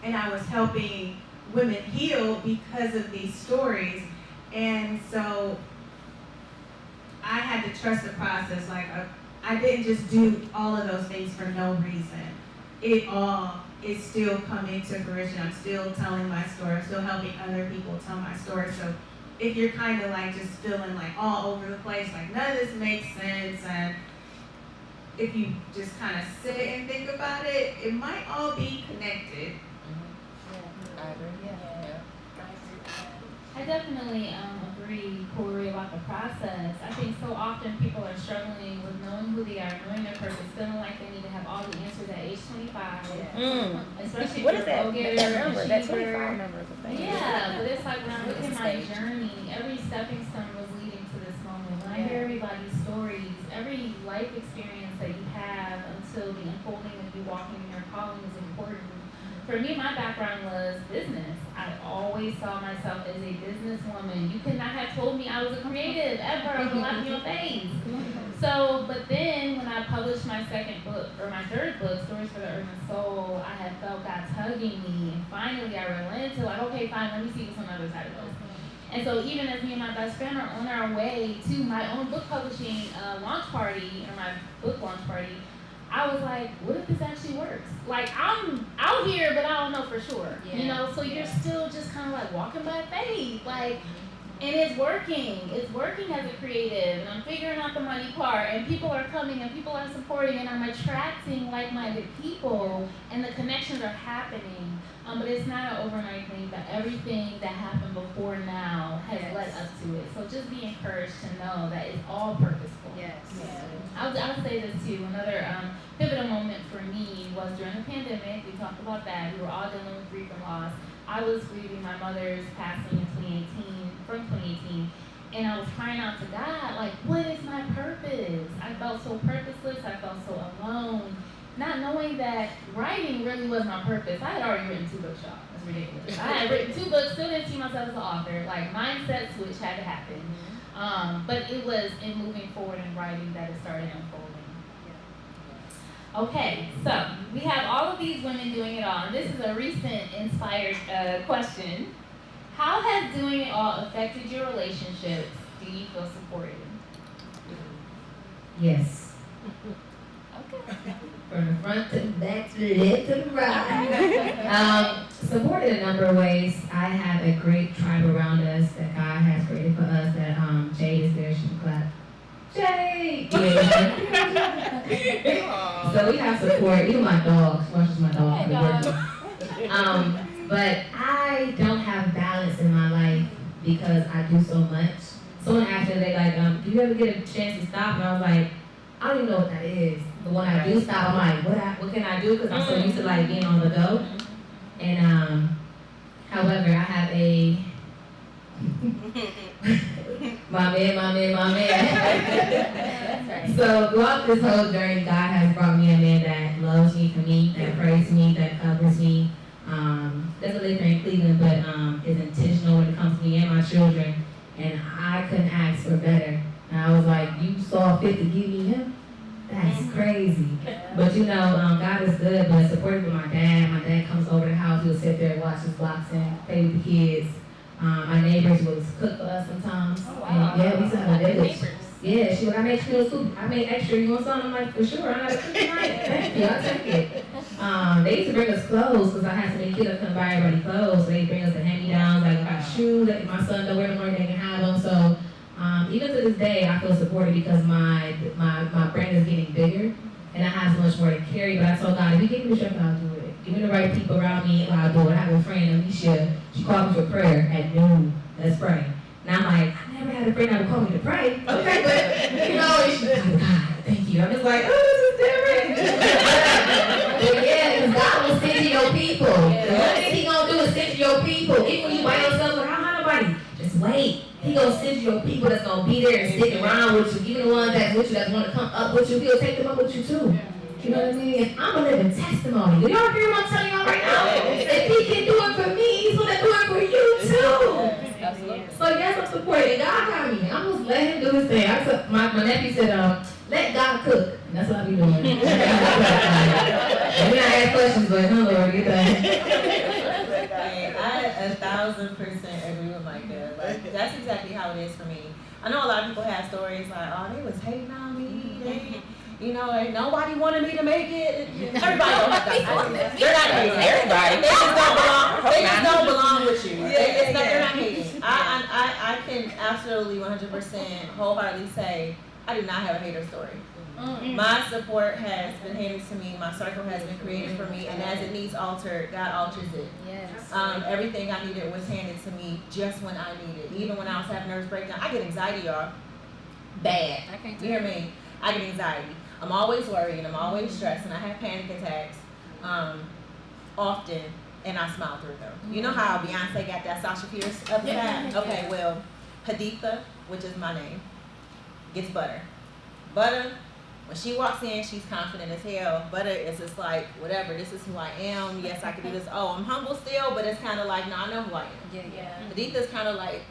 And I was helping women heal because of these stories. And so I had to trust the process. Like I didn't just do all of those things for no reason. It all is still coming to fruition. I'm still telling my story. I'm still helping other people tell my story. So if you're kind of like just feeling like all over the place, like none of this makes sense, and if you just kind of sit and think about it, it might all be connected. I agree. I definitely agree, Corey, about the process. I think so often people are struggling with knowing who they are, knowing their purpose, feeling like they need to have all the answers at age 25. Especially What if is you're a that go-getter, number? That achiever. 25 number is a thing. Yeah, but it's like when I look at my Stage. journey, every stepping stone was leading to this moment. When I hear everybody's stories, every life experience that you have until the unfolding of you walking in your calling is important. For me, my background was business. I always saw myself as a businesswoman. You could not have told me I was a creative ever. I would laugh in your face. So, but then when I published my second book, or my third book, Stories for the Urban Soul, I had felt God tugging me. And finally, I relented to like, okay, fine, let me see what's on the other side of this. And so even as me and my best friend are on our way to my own book publishing launch party, or my book launch party, I was like, what if this actually works? Like, I'm out here, but I don't know for sure. So you're still just kind of like walking by faith. Like, And it's working. It's working as a creative, and I'm figuring out the money part. And people are coming, and people are supporting, and I'm attracting like-minded people, and the connections are happening. But it's not an overnight thing. But everything that happened before now has led up to it. So just be encouraged to know that it's all purposeful. Yes. I'll say this too. Another pivotal moment for me was during the pandemic. We talked about that. We were all dealing with grief and loss. I was grieving my mother's passing in 2018, and I was crying out to God, like, what is my purpose? I felt so purposeless. I felt so alone, not knowing that writing really was my purpose. I had already written 2 books, y'all. That's ridiculous. I had written 2 books, still didn't see myself as an author. Like, mindset switch had to happen. But it was in moving forward and writing that it started unfolding. Okay, so we have all of these women doing it all, and this is a recent inspired question. How has doing it all affected your relationships? Do you feel supported? Yes. Okay. From the front to the back to the left to the right. Supported in a number of ways. I have a great tribe around us that God has created for us. That Jade is there. She can clap. Jade. Yeah. So we have support. Even my dog. She watches my dog. But I don't have balance in my life because I do so much. Someone asked me, they like, do you ever get a chance to stop? And I was like, I don't even know what that is. But when I do stop, I'm like, what can I do? Because I'm so used to like being on the go. And however, I have a my man. So throughout this whole journey, God has brought me a man that loves me for me, that prays me, that covers me. Doesn't live here in Cleveland, but is intentional when it comes to me and my children. And I couldn't ask for better. And I was like, you saw fit to give me him? That's crazy. But you know, God is good, but supported with my dad. My dad comes over the house, he'll sit there and watch his blocks and play with the kids. Our neighbors will cook for us sometimes. Oh, wow. And yeah, we used to have a village. Neighbors. Yeah, she would, I made meal soup. I made extra. You want some? I'm like, for sure. I got a cook tonight. Thank you. I'll take it. They used to bring us clothes because I had so many kids that couldn't buy everybody clothes. So they bring us the hand-me-downs, like I got shoes that my son don't wear no more, they can have them. So even to this day, I feel supported because my brand is getting bigger and I have so much more to carry. But I told God, if you give me the strength, I'll do it. Give me the right people around me, I'll do it. I have a friend, Alicia. She called me for prayer at noon. Let's pray. And I'm like, I never had a friend that would call me to pray. Okay, but you know, she's like, oh, God, thank you. I'm just like, oh, this is different. But yeah, because God will send you your people. The one thing He gonna do is send you your people. Even when you by yourself, like, I don't have nobody. Just wait. He gonna send you your people that's gonna be there and stick around with you. Even the ones that's with you, that's wanna come up with you, He'll take them up with you too. You know what I mean? And I'm a living testimony. Do y'all hear what I'm telling y'all right now? If He can do it for me, He's gonna do it for you too. So yes, I'm supporting. God got me. I'm just let Him do His thing. I took, my nephew said, let God cook. And that's what I be doing. We not ask questions, but Lord, get that. I 1,000% agree with Micah. Like, that's exactly how it is for me. I know a lot of people have stories like, oh, they was hating on me. They, you know, and nobody wanted me to make it. Everybody don't have that. They're not hating everybody. They just don't belong. They just don't belong with you. They're not hating. I can absolutely 100% wholeheartedly say I do not have a hater story. My support has been handed to me. My circle has been created for me, and as it needs altered, God alters it. Yes. Everything I needed was handed to me just when I needed. Even when I was having nervous breakdown, I get anxiety, y'all. Bad. I can't You hear me? I get anxiety. I'm always worried and I'm always stressed and I have panic attacks often, and I smile through them. You know how Beyonce got that Sasha Fierce up the back? Okay, well, Haditha, which is my name, gets butter. Butter, when she walks in, she's confident as hell. Butter is just like, whatever, this is who I am. Yes, I can do this. Oh, I'm humble still, but it's kind of like, no, I know who I am. Yeah. Haditha's kind of like,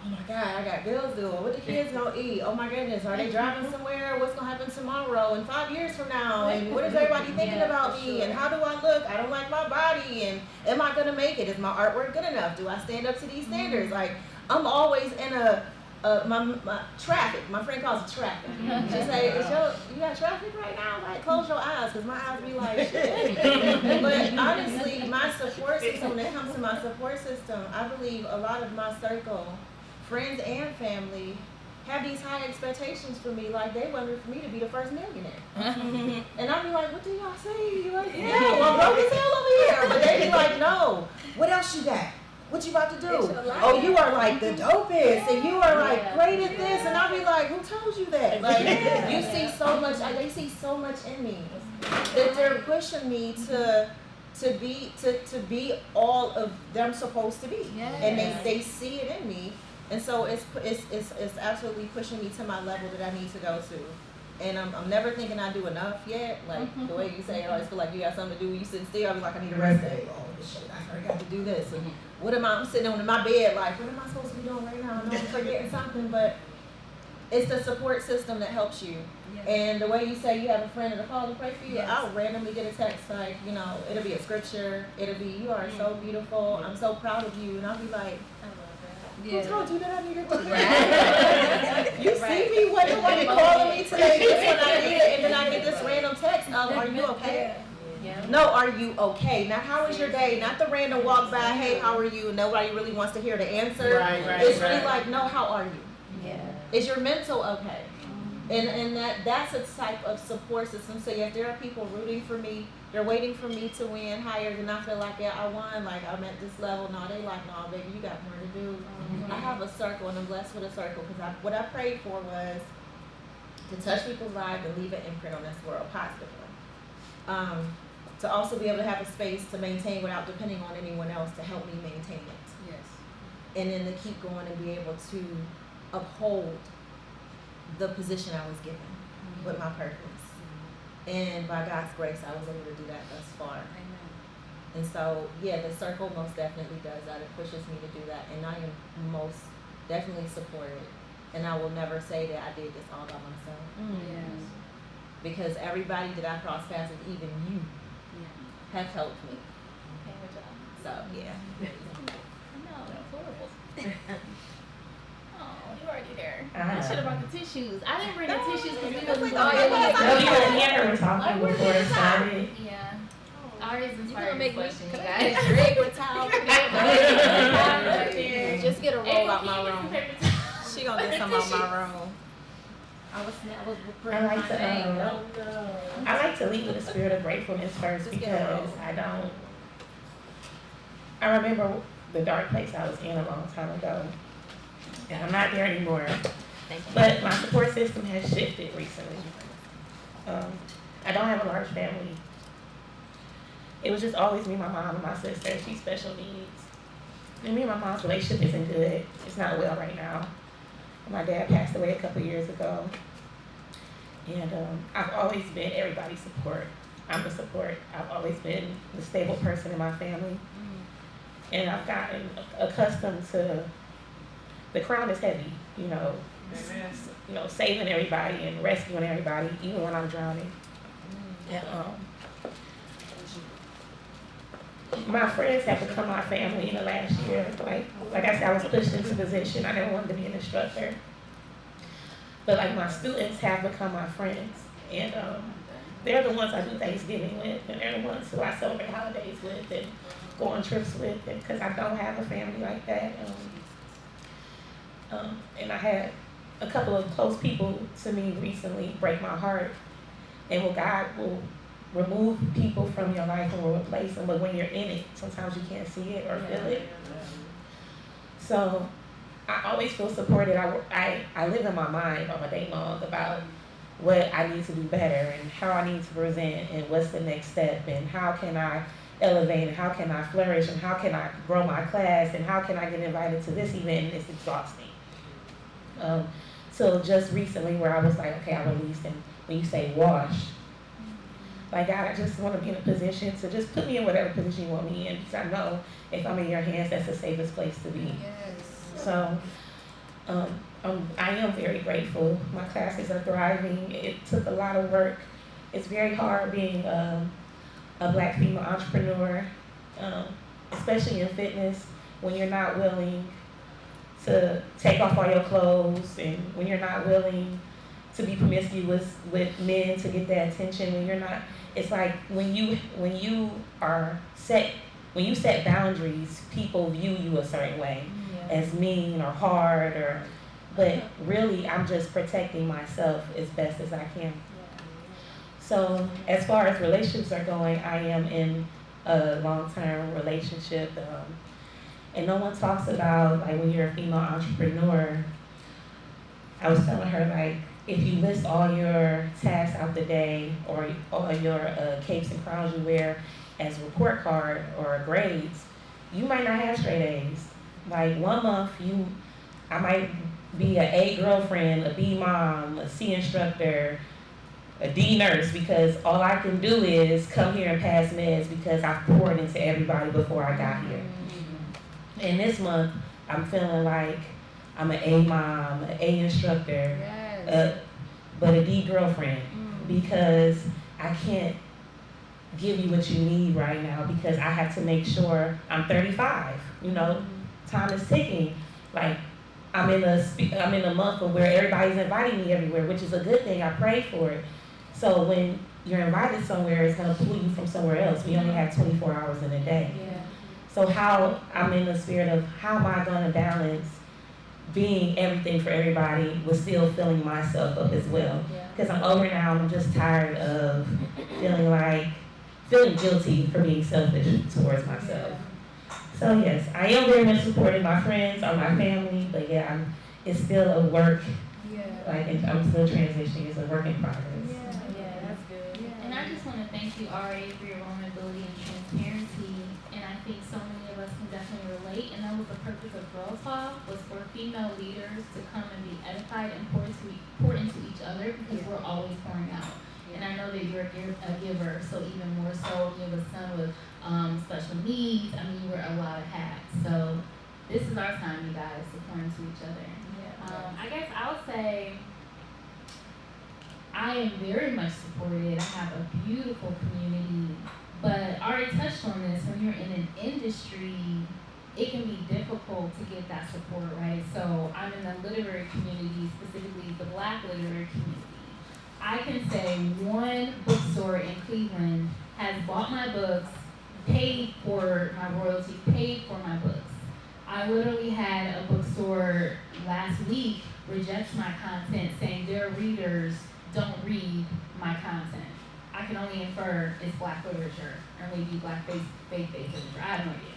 oh my God, I got bills due. What the kids gonna eat? Oh my goodness, are they driving somewhere? What's gonna happen tomorrow and 5 years from now? And what is everybody thinking about me? And how do I look? I don't like my body. And am I gonna make it? Is my artwork good enough? Do I stand up to these standards? Like, I'm always in my traffic. My friend calls it traffic. She say, you got traffic right now? Like, close your eyes, because my eyes be like, shit. But honestly, my support system, when it comes to my support system, I believe a lot of my circle friends and family have these high expectations for me, like they wanted for me to be the first millionaire. And I'd be like, what do y'all say? Like, yeah, well, broke as hell over here. But they be like, no, what else you got? What you about to do? Oh, you are like the dopest, and you are like great at this. And I'll be like, who told you that? Like, you see so much, they see so much in me that they're pushing me to be all of them supposed to be. And they see it in me. And so it's absolutely pushing me to my level that I need to go to. And I'm never thinking I do enough yet. Like the way you say, I always feel like you got something to do. You sit still, I'm like, I need a rest day. Oh, this shit, I forgot to do this. And what am I'm sitting on in my bed like, what am I supposed to be doing right now? I know I'm forgetting something, but it's the support system that helps you. And the way you say you have a friend that'll call and pray for you, I'll randomly get a text like, you know, it'll be a scripture, it'll be, you are so beautiful, I'm so proud of you. And I'll be like, who told you that I needed to You see me, what nobody calling me today just when I need it, and then I get this random text of, are you okay? No, are you okay? Now, how was your day? Not the random walk by, hey, how are you? Nobody really wants to hear the answer. It's really like, no, how are you? Is your mental okay? And that's a type of support system. So if there are people rooting for me, they're waiting for me to win higher than I feel like, yeah, I won, like I'm at this level. No, they like, no, baby, you got more to do. I have a circle, and I'm blessed with a circle, because what I prayed for was to touch people's lives and leave an imprint on this world positively. To also be able to have a space to maintain without depending on anyone else to help me maintain it. And then to keep going and be able to uphold the position I was given with my purpose. And by God's grace, I was able to do that thus far. And so, yeah, the circle most definitely does that. It pushes me to do that. And I am most definitely supported. And I will never say that I did this all by myself. Because everybody that I cross paths with, even you, have helped me. So, yeah. No, that's horrible. Oh, you already there. I Uh-huh. should have brought the tissues. I didn't bring the tissues because we wasn't Oh, going yeah, to No, you were here talking before it started. Yeah. Ari's inspired make this me question, you come guys. Drink with towel. Just get a roll out my room. She gonna get some out my room. I was I like to lead with a spirit of gratefulness first, Just get a because roll. I remember the dark place I was in a long time ago, and I'm not there anymore. But my support system has shifted recently. I don't have a large family. It was just always me, my mom, and my sister. She's special needs. And me and my mom's relationship isn't good. It's not well right now. My dad passed away a couple years ago. And I've always been everybody's support. I'm the support. I've always been the stable person in my family. And I've gotten accustomed to, the crown is heavy, you know, saving everybody and rescuing everybody, even when I'm drowning. And my friends have become my family in the last year. Like I said, I was pushed into position. I never wanted to be an instructor. But like my students have become my friends. And they're the ones I do Thanksgiving with, and they're the ones who I celebrate holidays with and go on trips with, because I don't have a family like that. And I had a couple of close people to me recently break my heart. And God will remove people from your life and will replace them, but when you're in it, sometimes you can't see it or feel it. So I always feel supported. I live in my mind all day long about what I need to do better and how I need to present and what's the next step and how can I elevate and how can I flourish and how can I grow my class and how can I get invited to this event, and it's exhausting. So just recently where I was like, okay, I released, and when you say wash, like God, I just want to be in a position to just put me in whatever position you want me in, because I know if I'm in your hands, that's the safest place to be. So I am very grateful. My classes are thriving. It took a lot of work. It's very hard being a Black female entrepreneur, especially in fitness, when you're not willing to take off all your clothes, and when you're not willing to be promiscuous with men to get that attention, when you're not, it's like when you are set when you set boundaries, people view you a certain way, as mean or hard but really I'm just protecting myself as best as I can. So as far as relationships are going, I am in a long-term relationship, and no one talks about, like, when you're a female entrepreneur, I was telling her, like, if you list all your tasks out the day or all your capes and crowns you wear as a report card or grades, you might not have straight A's. Like, 1 month, I might be an A girlfriend, a B mom, a C instructor, a D nurse, because all I can do is come here and pass meds because I've poured into everybody before I got here. And this month, I'm feeling like I'm an A mom, an A instructor, but a D girlfriend, because I can't give you what you need right now because I have to make sure I'm 35. You know, time is ticking. Like, I'm in a month of where everybody's inviting me everywhere, which is a good thing. I pray for it. So when you're invited somewhere, it's gonna pull you from somewhere else. We only have 24 hours in a day. So how I'm in the spirit of how am I gonna balance being everything for everybody with still filling myself up as well? Because I'm over now and I'm just tired of feeling guilty for being selfish towards myself. So yes, I am very much supporting my friends or my family, but yeah, it's still a work. And I'm still transitioning. It's a work in progress. That's good. And I just want to thank you, RA, for your vulnerability and transparency. And I think so many of us can definitely relate. And that was the purpose of Girl Talk, was for female leaders to come and be edified and pour into each other, because we're always pouring out. And I know that you're a giver, so even more so, you have a son with special needs. I mean, you wear a lot of hats. So this is our time, you guys, to pour into each other. I guess I'll say I am very much supported. I have a beautiful community, but I already touched on this. When you're in an industry, it can be difficult to get that support, right? So I'm in the literary community, specifically the Black literary community. I can say one bookstore in Cleveland has bought my books, paid for my royalty, paid for my books. I literally had a bookstore last week reject my content, saying their readers don't read my content. I can only infer it's Black literature, or maybe Black faith-based literature. I have no idea.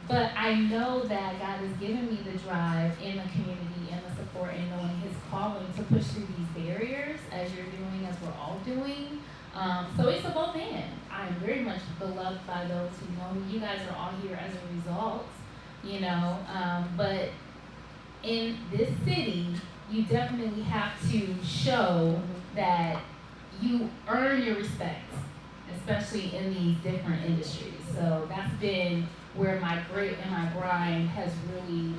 But I know that God has given me the drive in the community and the support and knowing His calling to push through these barriers, as you're doing, as we're all doing. So it's a both and. I am very much beloved by those who know me. You guys are all here as a result, you know. But in this city, you definitely have to show that you earn your respect, especially in these different industries. So that's been where my grit and my grind has really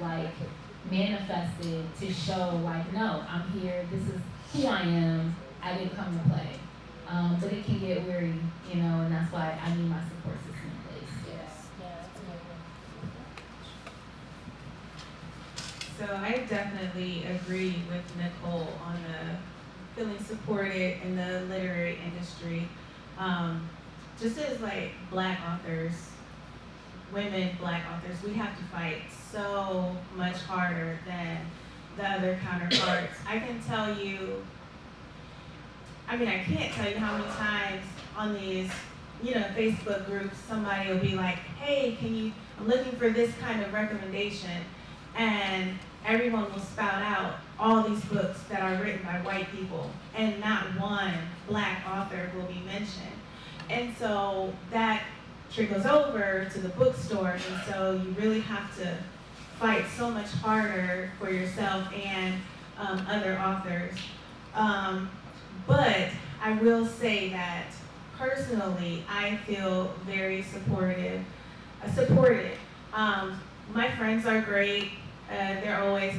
manifested, to show no, I'm here, this is who I am, I didn't come to play. But it can get weary, you know, and that's why I need my support system in place. So I definitely agree with Nicole on the feeling supported in the literary industry. Just as Black authors, women Black authors, we have to fight so much harder than the other counterparts. I can tell you, I can't tell you how many times on these, Facebook groups, somebody will be like, hey, I'm looking for this kind of recommendation. And everyone will spout out all these books that are written by white people, and not one Black author will be mentioned. And so that trickles over to the bookstores, and so you really have to fight so much harder for yourself and other authors. But I will say that personally, I feel very supported. My friends are great. They're always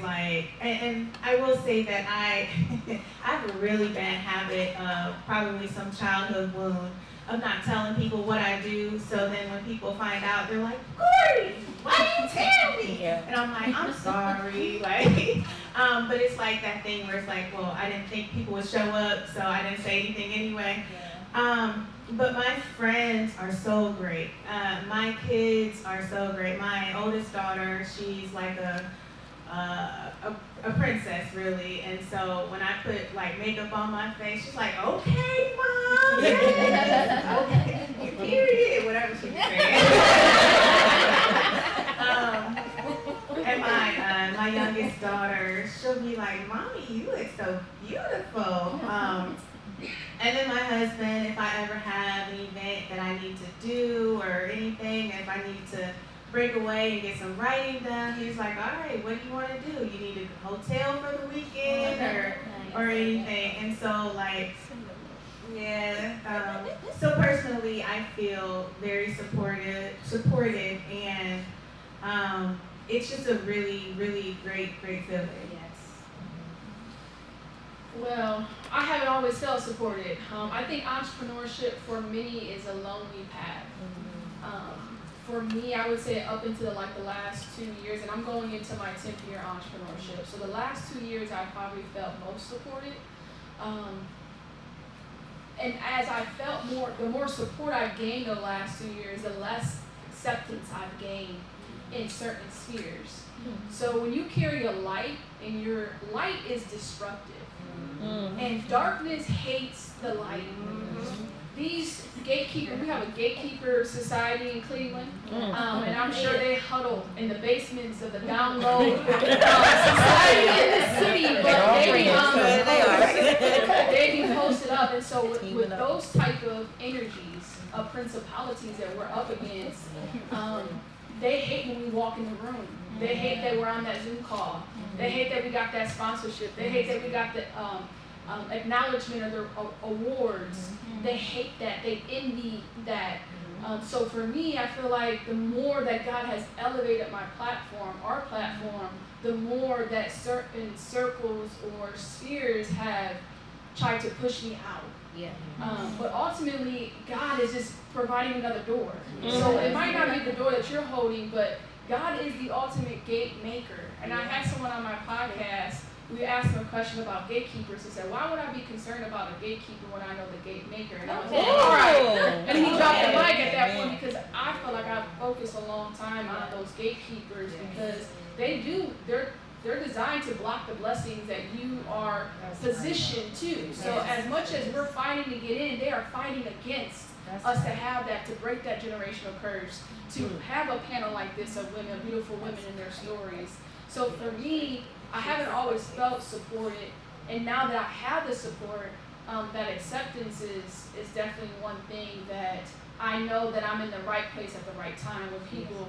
and I will say that I have a really bad habit of probably some childhood wound of not telling people what I do. So then when people find out, they're like, Corey, why didn't you tell me? And I'm like, I'm sorry. But it's that thing where it's well, I didn't think people would show up, so I didn't say anything anyway. But my friends are so great. My kids are so great. My oldest daughter, she's like a princess, really. And so when I put like makeup on my face, she's like, "Okay, mom." Okay, period. Whatever she was saying. And my youngest daughter, she'll be like, "Mommy, you look so beautiful." And then my husband, if I ever have an event that I need to do or anything, if I need to break away and get some writing done, he's like, "All right, what do you want to do? You need a hotel for the weekend or anything?" And so like, yeah. So personally, I feel very supported, and it's just a really, really great feeling. Well, I haven't always felt supported. I think entrepreneurship for many is a lonely path. For me, I would say up until like the last 2 years, and I'm going into my 10th year entrepreneurship. So the last 2 years, I probably felt most supported. And as I felt the more support I've gained the last 2 years, the less acceptance I've gained in certain spheres. So when you carry a light, and your light is disruptive, and darkness hates the light. These gatekeepers, we have a gatekeeper society in Cleveland, and I'm sure they huddle in the basements of the download society in the city, but they be posted up. And so with those type of energies, of principalities that we're up against, they hate when we walk in the room. They hate that we're on that Zoom call. They hate that we got that sponsorship. They hate that we got the acknowledgement of their awards. They hate that. They envy that. So for me, I feel like the more that God has elevated my platform, our platform, the more that certain circles or spheres have tried to push me out. But ultimately, God is just providing another door. So it might not be the door that you're holding, but God is the ultimate gate maker. And I had someone on my podcast, we asked him a question about gatekeepers. He said, "Why would I be concerned about a gatekeeper when I know the gate maker?" And I was like, "All right." And he dropped the mic at that point, because I feel like I've focused a long time on those gatekeepers, because they're designed to block the blessings that you are positioned to. So as much as we're fighting to get in, they are fighting against us to have that, to break that generational curse, to have a panel like this of women, beautiful women in their stories. So for me, I haven't always felt supported, and now that I have the support, that acceptance is definitely one thing that I know that I'm in the right place at the right time, when people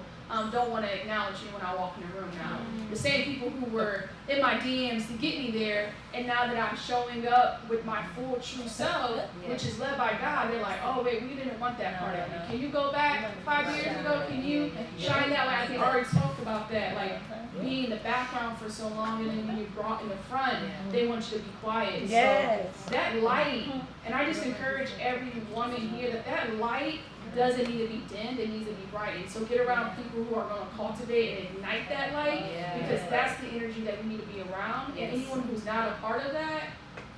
don't want to acknowledge me when I walk in the room now. The same people who were in my DMs to get me there, and now that I'm showing up with my full true self, which is led by God, they're like, "Oh wait, we didn't want that part of me. Can you go back 5 years ago? Can you shine that light?" I think I already talked about that, like being in the background for so long, and then when you're brought in the front, they want you to be quiet. So that light, and I just encourage every woman here that light doesn't need to be dimmed, it needs to be brightened. So get around people who are going to cultivate and ignite that light, because that's the energy that we need to be around. And anyone who's not a part of that,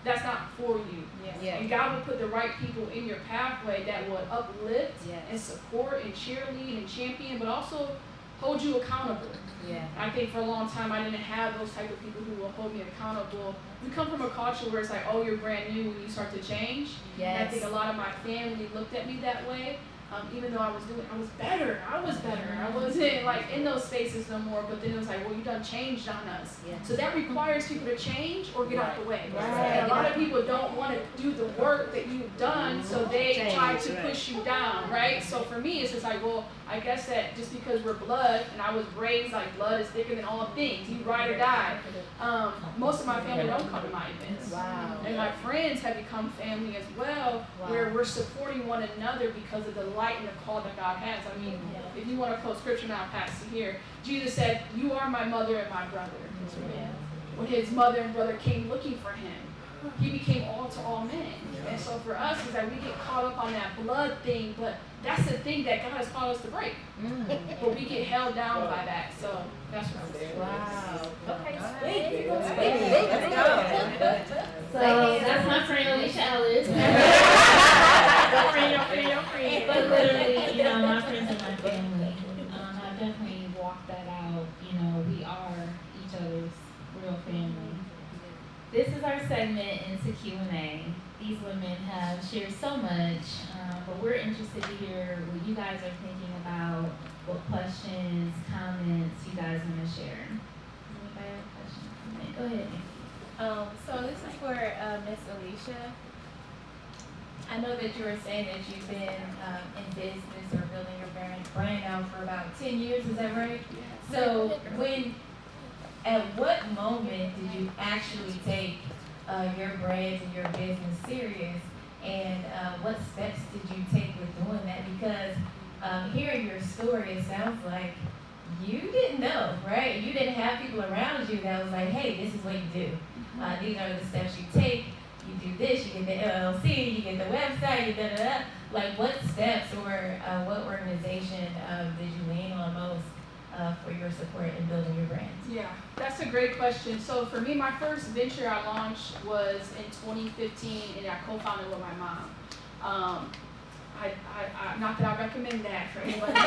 that's not for you. And God will put the right people in your pathway that will uplift and support and cheerlead and champion, but also hold you accountable. I think for a long time I didn't have those type of people who will hold me accountable. We come from a culture where it's like, "Oh, you're brand new when you start to change." And I think a lot of my family looked at me that way. Even though I was better. I wasn't like in those spaces no more, but then it was like, "Well, you done changed on us." So that requires people to change or get out the way. And a lot of people don't want to do the work that you've done, so they try to push you down, right? So for me, it's just like, well, I guess that just because we're blood, and I was raised like blood is thicker than all things, you ride or die. Most of my family don't come to my events. And my friends have become family as well, where we're supporting one another because of the light and the call that God has. I mean, if you want to quote scripture now, Pastor, here, Jesus said, "You are my mother and my brother." When his mother and brother came looking for him, he became all to all men. And so for us, it's like we get caught up on that blood thing, but that's the thing that God has called us to break. But we get held down by that. So that's what I'm saying. Okay, So that's my friend Alicia Ellis. But literally, you know, my friends and my family, I've definitely walked that out. You know, we are each other's real family. This is our segment into Q&A. These women have shared so much, but we're interested to hear what you guys are thinking about, what questions, comments you guys want to share. Does anybody have a question? Go ahead, Nikki. So this is for Miss Alicia. I know that you were saying that you've been in business or building your brand now for about 10 years, is that right? So at what moment did you actually take your brand and your business serious, and what steps did you take with doing that? Because hearing your story, it sounds like you didn't know, right? You didn't have people around you that was like, hey, this is what you do. These are the steps you take. You do this, you get the LLC, you get the website, you da-da-da. Like, what steps or what organization did you lean on most for your support in building your brand? Yeah, that's a great question. So for me, my first venture I launched was in 2015, and I co-founded with my mom. I not that I recommend that for anyone. But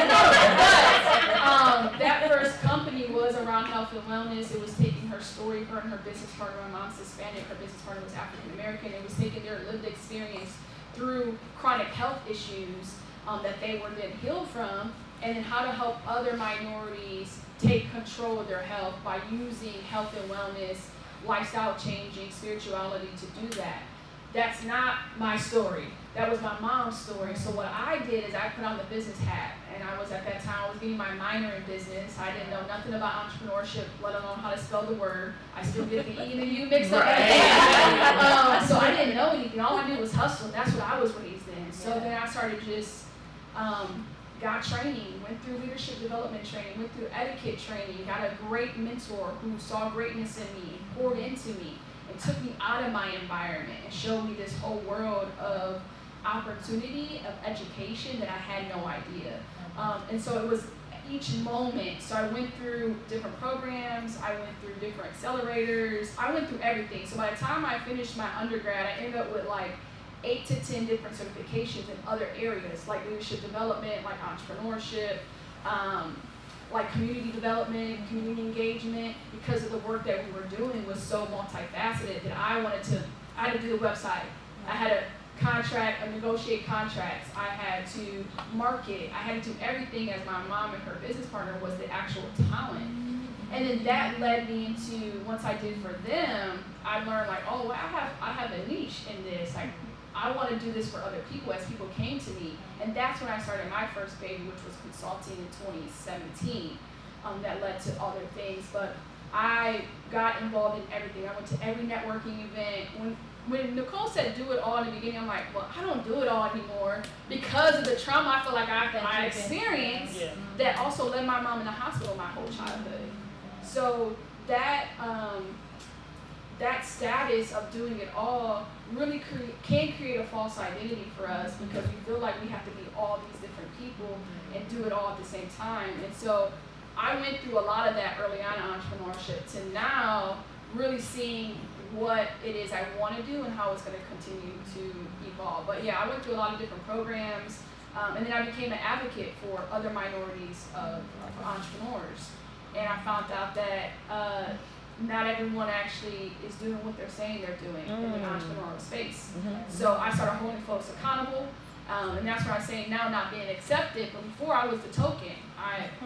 that first company was around health and wellness. It was taking her story, her and her business partner. My mom's Hispanic, her business partner was African American. It was taking their lived experience through chronic health issues that they were then healed from, and then how to help other minorities take control of their health by using health and wellness, lifestyle changing, spirituality to do that. That's not my story. That was my mom's story. So what I did is I put on the business hat, and I was at that time, I was getting my minor in business. I didn't know nothing about entrepreneurship, let alone how to spell the word. I still get the E and the U mixed up. So I didn't know anything. All I did was hustle. That's what I was raised in. So then I started just got training, went through leadership development training, went through etiquette training, got a great mentor who saw greatness in me, poured into me, and took me out of my environment and showed me this whole world of opportunity, of education that I had no idea. And so it was each moment. So I went through different programs, I went through different accelerators, I went through everything. So by the time I finished my undergrad, I ended up with like 8 to 10 different certifications in other areas, like leadership development, like entrepreneurship, like community development, community engagement, because of the work that we were doing was so multifaceted that I had to do the website. I had to negotiate contracts. I had to market. I had to do everything as my mom and her business partner was the actual talent. And then that led me into, once I did for them, I learned like, oh, well, I have a niche in this. Like, I want to do this for other people as people came to me. And that's when I started my first baby, which was consulting in 2017. That led to other things. But I got involved in everything. I went to every networking event. When Nicole said do it all in the beginning, I'm like, well, I don't do it all anymore because of the trauma I feel like I experienced that also led my mom in the hospital my whole childhood. So that status of doing it all really can create a false identity for us because we feel like we have to be all these different people and do it all at the same time. And so I went through a lot of that early on in entrepreneurship to now really seeing what it is I want to do and how it's going to continue to evolve. But yeah, I went through a lot of different programs, and then I became an advocate for other minorities of entrepreneurs. And I found out that not everyone actually is doing what they're saying they're doing in the entrepreneurial space. So I started holding folks accountable, and that's where I'm saying now not being accepted, but before I was the token.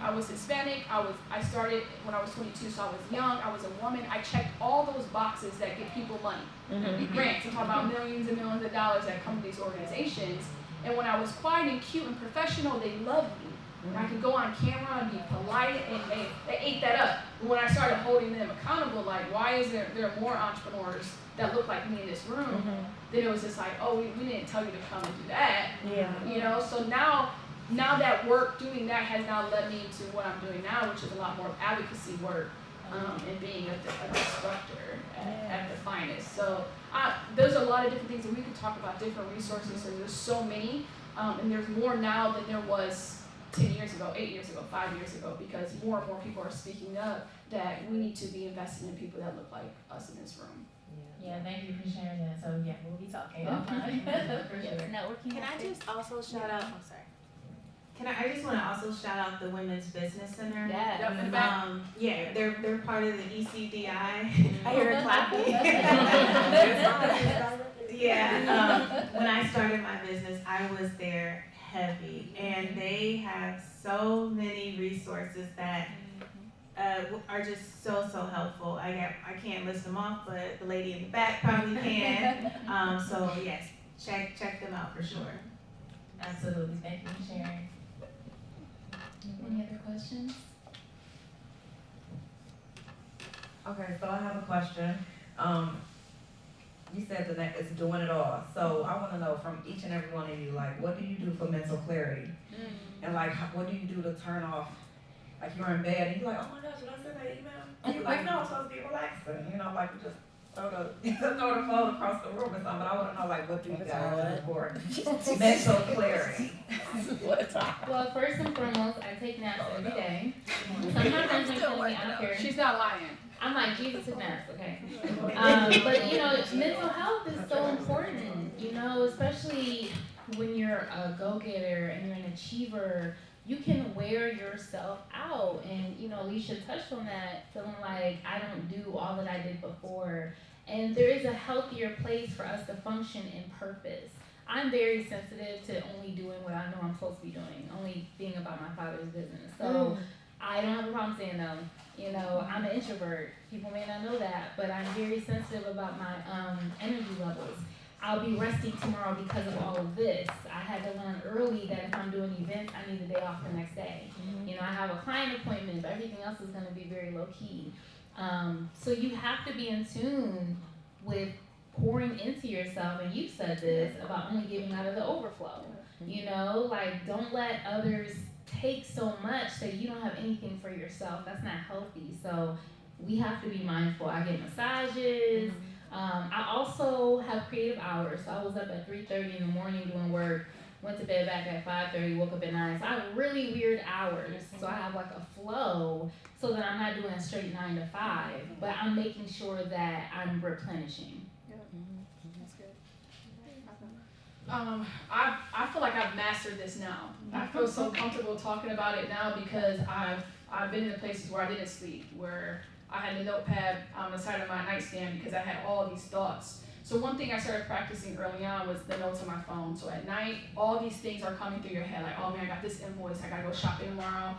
I was Hispanic, I started when I was 22, so I was young, I was a woman. I checked all those boxes that give people money. Grants, I'm talking about millions and millions of dollars that come to these organizations. And when I was quiet and cute and professional, they loved me. And I could go on camera and be polite, and they ate that up. But when I started holding them accountable, like, why is there are more entrepreneurs that look like me in this room? Then it was just like, oh, we didn't tell you to come and do that. You know, so now that work, doing that has now led me to what I'm doing now, which is a lot more advocacy work and being a disruptor at the finest. So there's a lot of different things that we could talk about, different resources, and there's so many, and there's more now than there was 10 years ago, 8 years ago, 5 years ago, because more and more people are speaking up that we need to be investing in people that look like us in this room. Yeah, thank you for sharing that. So yeah, we'll be talking offline for Yes, sure. networking. Can I just also shout out, I'm sorry. I just wanna also shout out the Women's Business Center. Yeah. Yep, in the back. Yeah, they're part of the ECDI. I hear it clapping. Yeah, when I started my business, I was there heavy, and they have so many resources that are just so helpful. I can't list them off, but the lady in the back probably can. So yes, check them out for sure. Absolutely. Thank you for sharing. Any other questions? Okay, so I have a question. You said the next is doing it all. So I want to know from each and every one of you, like, what do you do for mental clarity? And like, what do you do to turn off? Like you're in bed and you're like, oh my gosh, should I send that email? And you're like, no, it's supposed to be relaxing. You know, like you just throw the phone across the room or something. But I want to know, like, what do you guys do for mental clarity? Well, first and foremost, I take naps every day. Some of my friends are telling me I don't care. She's not lying. I'm like, Jesus took naps, okay? But you know, mental health is so important, you know, especially when you're a go-getter and you're an achiever. You can wear yourself out, and you know, Alicia touched on that, feeling like I don't do all that I did before. And there is a healthier place for us to function in purpose. I'm very sensitive to only doing what I know I'm supposed to be doing, only being about my Father's business. So I don't have a problem saying no. You know, I'm an introvert. People may not know that, but I'm very sensitive about my energy levels. I'll be resting tomorrow because of all of this. I had to learn early that if I'm doing events, I need a day off the next day. You know, I have a client appointment, but everything else is going to be very low key. So you have to be in tune with pouring into yourself, and you said this about only giving out of the overflow. You know, like don't let others take so much that you don't have anything for yourself. That's not healthy. So we have to be mindful. I get massages. I also have creative hours. So I was up at 3:30 in the morning doing work, went to bed back at 5:30, woke up at 9. So I have really weird hours. So I have like a flow so that I'm not doing a straight 9 to 5, but I'm making sure that I'm replenishing. That's good. I feel like I've mastered this now. I feel so comfortable talking about it now because I've been in the places where I didn't sleep, where I had a notepad on the side of my nightstand because I had all these thoughts. So one thing I started practicing early on was the notes on my phone. So at night, all these things are coming through your head, like, oh man, I got this invoice, I gotta go shopping tomorrow.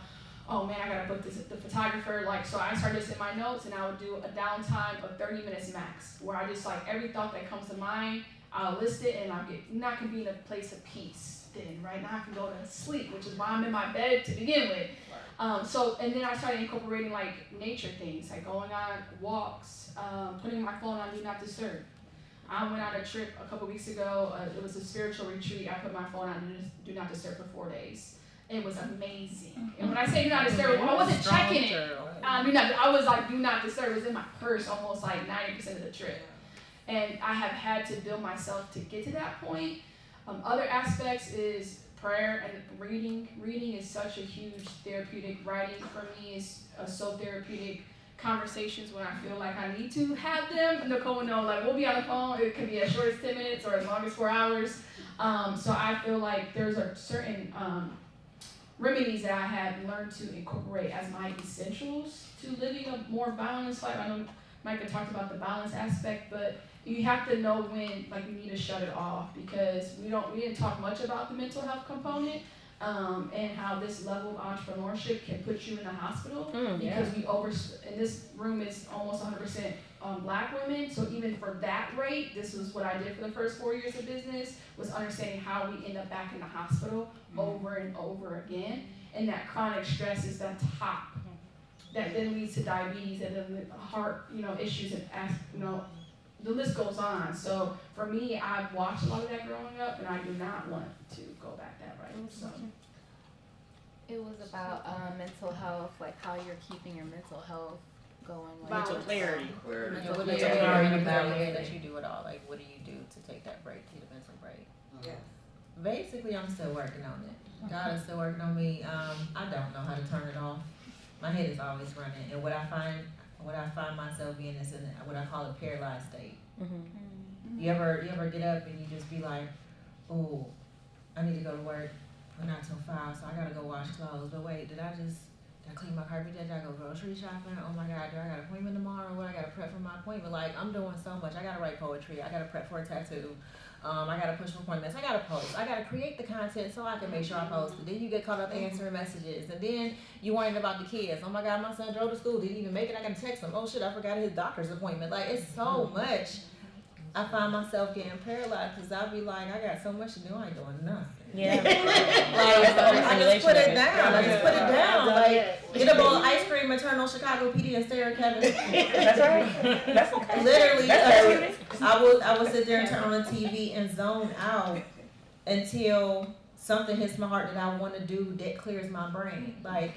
Oh man, I gotta book the photographer. Like, so I started this in my notes, and I would do a downtime of 30 minutes max, where I just like every thought that comes to mind, I'll list it, and I can be in a place of peace. Then right now I can go to sleep, which is why I'm in my bed to begin with. And then I started incorporating like nature things, like going on walks, putting my phone on do not disturb. I went on a trip a couple weeks ago. It was a spiritual retreat. I put my phone on do not disturb for 4 days. It was amazing. And when I say do not disturb, I wasn't checking it. I was like, do not disturb. It was in my purse almost like 90% of the trip. And I have had to build myself to get to that point. Other aspects is prayer and reading. Reading is such a huge therapeutic. Writing for me is so therapeutic. Conversations when I feel like I need to have them. Nicole will know, like we'll be on the phone. It could be as short as 10 minutes or as long as 4 hours. So I feel like there's a certain remedies that I have learned to incorporate as my essentials to living a more balanced life. I know Micah talked about the balance aspect, but you have to know when like you need to shut it off, because we didn't talk much about the mental health component and how this level of entrepreneurship can put you in the hospital because in this room is almost 100% Black women. So even for that rate, this was what I did for the first 4 years of business, was understanding how we end up back in the hospital over and over again. And that chronic stress is the top that then leads to diabetes and then heart, issues and the list goes on. So for me, I've watched a lot of that growing up, and I do not want to go back that route. So It was about mental health, like how you're keeping your mental health going. Mental clarity. Mental clarity. that you do it all. Like, what do you do to take that break, take a mental break? Yes. Basically, I'm still working on it. God is still working on me. I don't know how to turn it off. My head is always running, and what I find what I find myself in is in what I call a paralyzed state. You ever get up and you just be like, oh, I need to go to work, but not till 5, so I gotta go wash clothes. But wait, did I clean my carpet? Did I go grocery shopping? Oh my God, do I got an appointment tomorrow? What I gotta prep for my appointment? Like, I'm doing so much. I gotta write poetry. I gotta prep for a tattoo. I gotta push for appointments. I gotta post. I gotta create the content so I can make sure I post it. Then you get caught up answering messages. And then you worrying about the kids. Oh my God, my son drove to school. Didn't even make it. I gotta text him. Oh shit, I forgot his doctor's appointment. Like, it's so much. I find myself getting paralyzed because I'll be like, I got so much to do. I ain't doing nothing. Yeah. I just put it down. Like, get a bowl of ice cream and turn on Chicago PD and stare at Kevin. That's right. That's okay. Literally, That's I would sit there and turn on the TV and zone out until something hits my heart that I want to do that clears my brain. Like,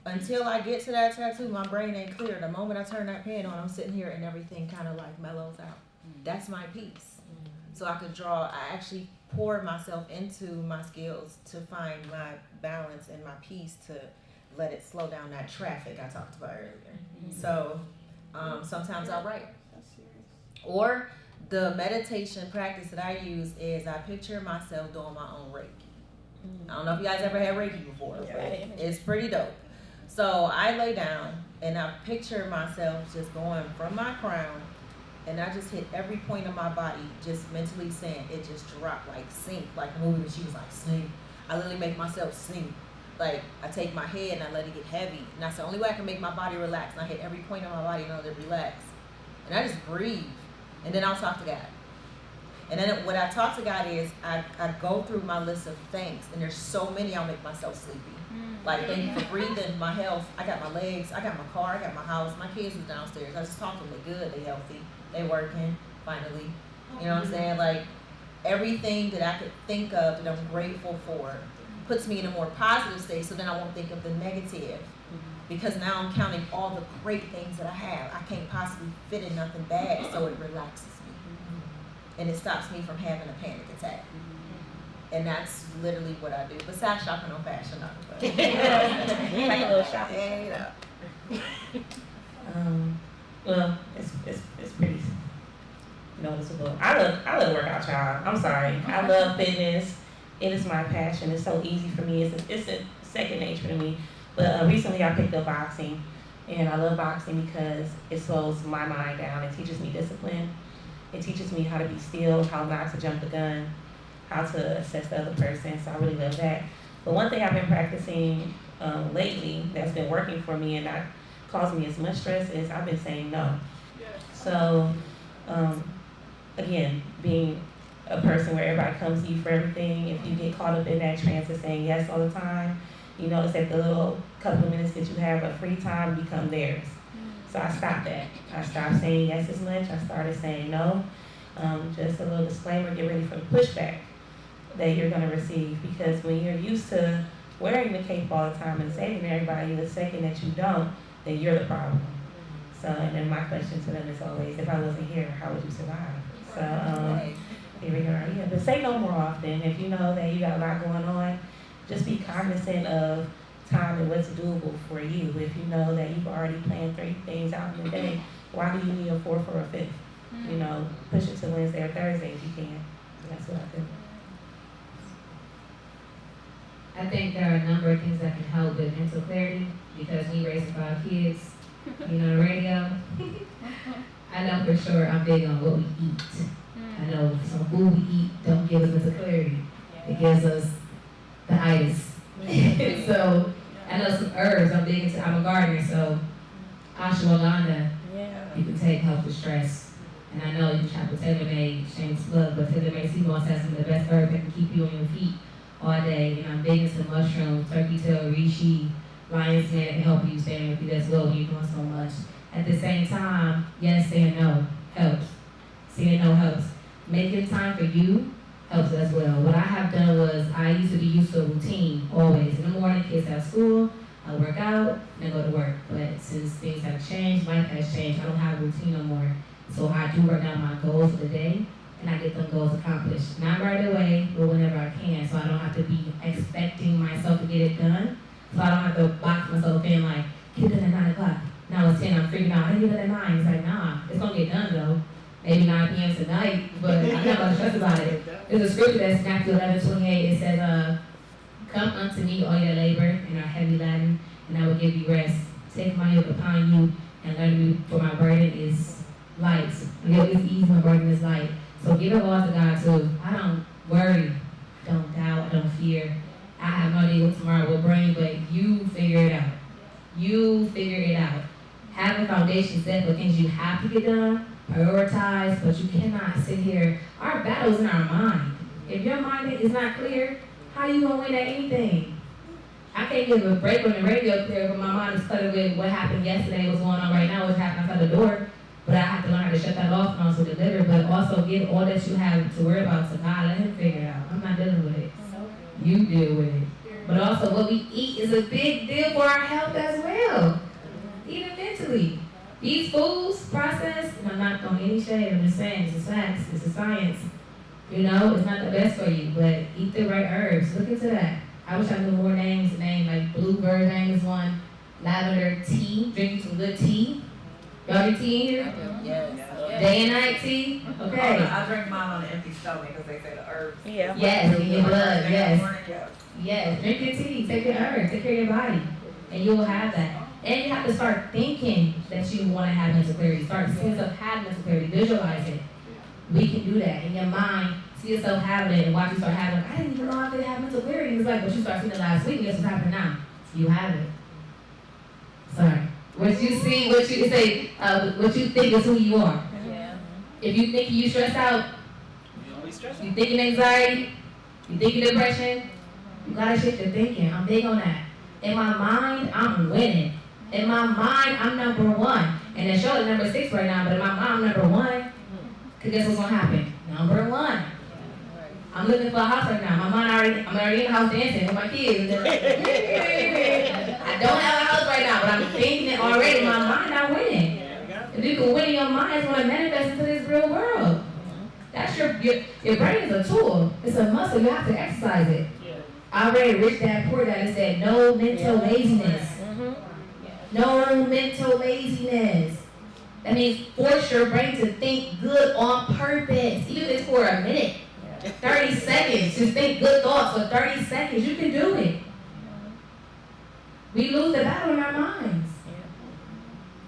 until I get to that tattoo, my brain ain't clear. The moment I turn that pen on, I'm sitting here and everything kind of like mellows out. That's my piece. So I could draw. I actually pour myself into my skills to find my balance and my peace to let it slow down that traffic I talked about earlier. So sometimes I write. Or the meditation practice that I use is I picture myself doing my own Reiki. I don't know if you guys ever had Reiki before, but it's pretty dope. So I lay down and I picture myself just going from my crown, and I just hit every point of my body, just mentally saying it just dropped, like sink, like the movie when she was like sink. I literally make myself sink. Like, I take my head and I let it get heavy, and that's the only way I can make my body relax. And I hit every point of my body and let it relax. And I just breathe, and then I'll talk to God. And then what I talk to God is, I go through my list of thanks, and there's so many I'll make myself sleepy. Like, thank you for breathing, my health, I got my legs, I got my car, I got my house, my kids is downstairs. I just talk to them, they good, they healthy, they working, finally. You know what I'm saying? Like, everything that I could think of that I'm grateful for puts me in a more positive state, so then I won't think of the negative. Because now I'm counting all the great things that I have. I can't possibly fit in nothing bad, so it relaxes me. And it stops me from having a panic attack. And that's literally what I do. Besides shopping on Fashion Nova. Like a little shopping. Yeah, you know. Well, it's pretty noticeable. I love workout, y'all. I'm sorry. I love fitness. It is my passion. It's so easy for me. It's a second nature to me. But recently I picked up boxing, and I love boxing because it slows my mind down. It teaches me discipline. It teaches me how to be still, how not to jump the gun, how to assess the other person. So I really love that. But one thing I've been practicing lately that's been working for me and not causing me as much stress is I've been saying no. So again, being a person where everybody comes to you for everything, if you get caught up in that trance of saying yes all the time, you notice that the little couple of minutes that you have of free time become theirs. So I stopped that. I stopped saying yes as much. I started saying no. Just a little disclaimer, get ready for the pushback that you're going to receive, because when you're used to wearing the cape all the time and saving everybody, the second that you don't, then you're the problem. So, and then my question to them is always, if I wasn't here, how would you survive? So, here we are. Yeah, but say no more often. If you know that you got a lot going on, just be cognizant of time and what's doable for you. If you know that you've already planned 3 things out in the day, why do you need a 4th or a 5th? You know, push it to Wednesday or Thursday if you can. So that's what I do. I think there are a number of things that can help with mental clarity, because we raised 5 kids, you know, the radio. I know for sure I'm big on what we eat. I know some food we eat don't give us mental clarity. It gives us the itis. So I know some herbs. I'm big into, I'm a gardener, so ashwagandha you can take help with stress. And I know you can shop with TaylorMade, shameless plug, but TaylorMade Sea Moss has some of the best herbs that can keep you on your feet all day. And I'm big into mushrooms, turkey tail, reishi, lion's head, and help you stay on your feet as well when you're doing so much. At the same time, yes, saying no helps. Saying no helps. Making time for you helps as well. What I have done was, I used to be used to a routine always. In the morning, kids have school, I work out, and I go to work. But since things have changed, life has changed, I don't have a routine no more. So I do write down my goals for the day, and I get them goals accomplished. Not right away, but whenever I can, so I don't have to be expecting myself to get it done. So I don't have to box myself in like, get it done at 9 o'clock. Now it's on 10, I'm freaking out. I didn't get it at 9. It's like, nah, it's gonna get done though. Maybe 9 p.m. tonight, but I'm not gonna stress about it. There's a scripture that's Matthew 11:28. It says, come unto me, all your labor and are heavy laden, and I will give you rest. Take my yoke upon you and learn me, for my burden is light. My yoke is easy, my burden is light. So give it all to God too. I don't worry, I don't doubt, I don't fear. I have no idea what tomorrow will bring, but you figure it out. You figure it out. Have a foundation set for things you have to get done, prioritize, but you cannot sit here. Our battle's in our mind. If your mind is not clear, how you gonna win at anything? I can't give a break on the radio clear when my mind is cluttered with what happened yesterday, what's going on right now, what's happening outside the door. But I have to learn how to shut that off and also deliver, but also give all that you have to worry about to God. Let him figure it out. I'm not dealing with it. You deal with it. But also what we eat is a big deal for our health as well. Even mentally. These foods processed, and I'm not throwing any shade, I'm just saying, it's a facts, it's a science. You know, it's not the best for you, but eat the right herbs. Look into that. I wish I knew more names, like bluebird name is one, lavender tea, drinking some good tea. Y'all drink tea in here? Yes. Day and night tea? Okay. I drink mine on an empty stomach because they say the herbs. Yeah. Yes, in your blood, yes. Yes. Yes, drink your tea, take your herbs, take care of your body, and you will have that. And you have to start thinking that you want to have mental clarity. Start seeing yourself have mental clarity, visualize it. We can do that in your mind. See yourself having it and watch you start having it. I didn't even know I could have mental clarity. It's like, but you start seeing it last week, and guess what's happening now? You have it. Sorry. What you see, what you think is who you are. Yeah. If you think you stressed out, you thinking anxiety, you thinking depression, you gotta shift your thinking. I'm big on that. In my mind, I'm winning. In my mind, I'm number one. And the show is number 6 right now, but in my mind, I'm number 1. Cause guess what's gonna happen? Number 1. I'm looking for a house right now. I'm already in the house dancing with my kids. I don't have a house right now, but I'm thinking it already. In my mind, I'm winning. If you can win in your mind, it's gonna manifest into this real world. That's your brain is a tool. It's a muscle. You have to exercise it. I read Rich Dad Poor Dad and said, no mental laziness. No mental laziness. That means force your brain to think good on purpose, even if it's for a minute. 30 seconds. Just think good thoughts for 30 seconds. You can do it. We lose the battle in our minds.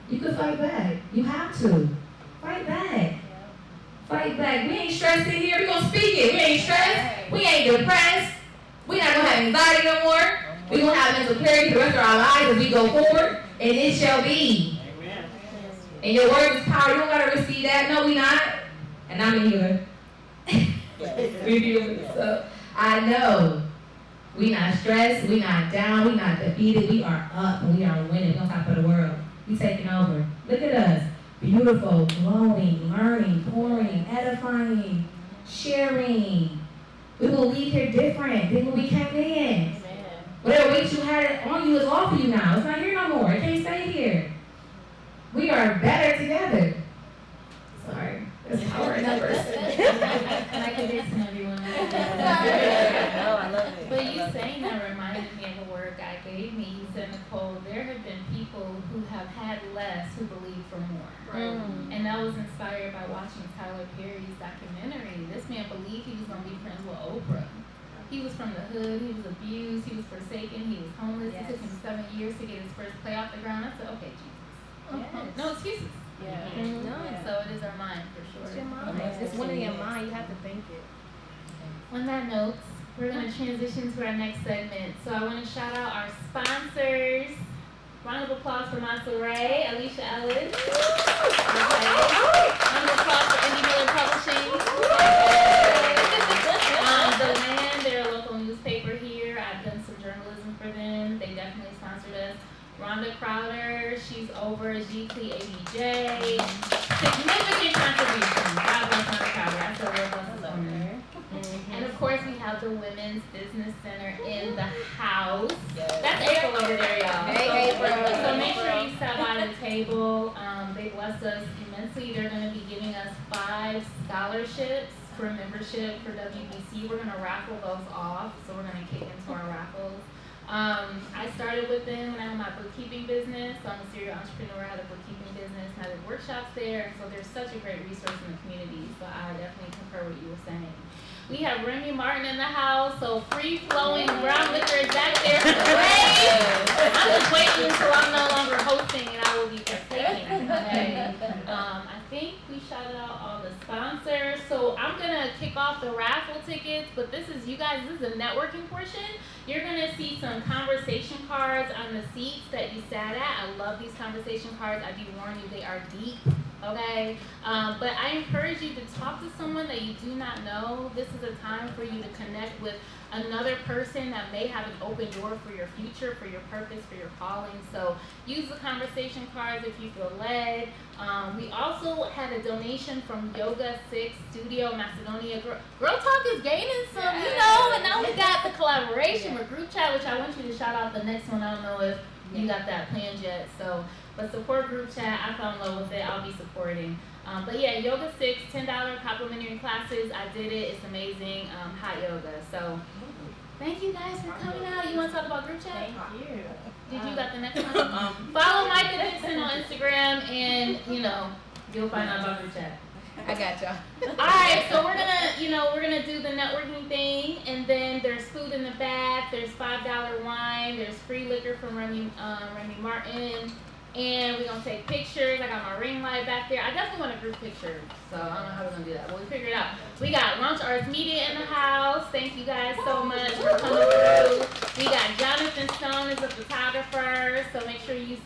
You can fight back. You have to. Fight back. Fight back. We ain't stressed in here. We're going to speak it. We ain't stressed. We ain't depressed. We're not going to have anxiety no more. We're going to have mental clarity for the rest of our lives as we go forward. And it shall be. Amen. And your word is power. You don't got to receive that. No, we not. And I'm a healer. So I know. We not stressed. We not down. We not defeated. We are up and we are winning. We're on top of the world. We taking over. Look at us. Beautiful, glowing, learning, pouring, edifying, sharing. We will leave here different than when we came in. Whatever weight you had on you is off of you now. It's not here no more. It can't stay here. We are better together. Sorry. There's power in numbers. Like a listen, everyone. No, I love it. But you saying that reminded me of a word God gave me. He said, Nicole, there have been people who have had less who believe for more. And that was inspired by watching Tyler Perry's documentary. This man believed he was going to be friends with Oprah. He was from the hood, he was abused, he was forsaken, he was homeless. It took him 7 years to get his first play off the ground. I said, okay, Jesus. No excuses. So it is our mind for sure. It's your mind. It's one in your mind. You have to think it. On that note, we're going to transition to our next segment. So I want to shout out our sponsors. Round of applause for Masa Ray, Alicia Ellis. Round of applause for Indie Miller Publishing. The Land, they're a local newspaper here. I've done some journalism for them. They definitely sponsored us. Rhonda Crowder, she's over at GT ABJ. Significant contribution. God bless Rhonda Crowder. I feel real blessed on her. And of course, we have the Women's Business Center in the house. That's April over there, y'all. Hey, April. So make sure you stop by the table. They bless us immensely. They're going to be giving us 5 scholarships for membership for WBC. We're going to raffle those off. So we're going to kick into our raffles. I started with them when I had my bookkeeping business. So I'm a serial entrepreneur. I had a bookkeeping business, and I did workshops there. So they're such a great resource in the community. So I definitely concur what you were saying. We have Remy Martin in the house, so free flowing brown liquor is back there. Great. I'm just waiting until I'm no longer hosting and I will be partaking. Okay. I think we shouted out all the sponsors. So I'm gonna kick off the raffle tickets, but this is a networking portion. You're gonna see some conversation cards on the seats that you sat at. I love these conversation cards. I do warn you, they are deep. Okay, but I encourage you to talk to someone that you do not know. This is a time for you to connect with another person that may have an open door for your future, for your purpose, for your calling. So use the conversation cards if you feel led. We also had a donation from Yoga 6 Studio Macedonia. Girl Talk is gaining some, and now we got the collaboration with Group Chat, which I want you to shout out the next one. I don't know if you got that planned yet. So, but support Group Chat. I fell in love with it. I'll be supporting. But yeah, Yoga 6, $10 complimentary classes. I did it. It's amazing. Hot yoga. So thank you guys for coming out. You want to talk about Group Chat? Thank you. Did you got the next one? Follow Micah Dixon on Instagram, and you'll find out about Group Chat. I got y'all. All right, so we're gonna do the networking thing, and then there's food in the back. There's $5 wine. There's free liquor from Remy Martin, and we're gonna take pictures. I got my ring light back there. I definitely want a group picture, so I don't know how we're gonna do that, but we figure it out. We got Launch Arts Media in the house. Thank you guys so much for coming through. We got Jonathan Stone as a photographer, so make sure you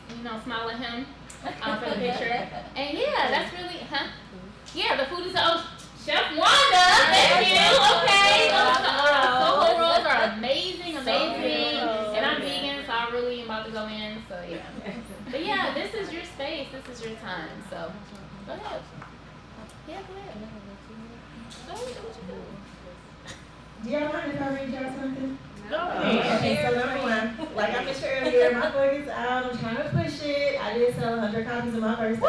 smile at him for the picture. And yeah, that's really Yeah, the food is Chef Wanda. Thank you. Okay, those Soho rolls are amazing, and I'm vegan, so I really am about to go in. So yeah, but yeah, this is your space. This is your time. So go ahead. Yeah, go ahead. Go ahead. What you do? Do y'all mind if I read y'all something? No. Okay, so number one, like I mentioned earlier, my book is out. I'm trying to push it. I did sell 100 copies of my first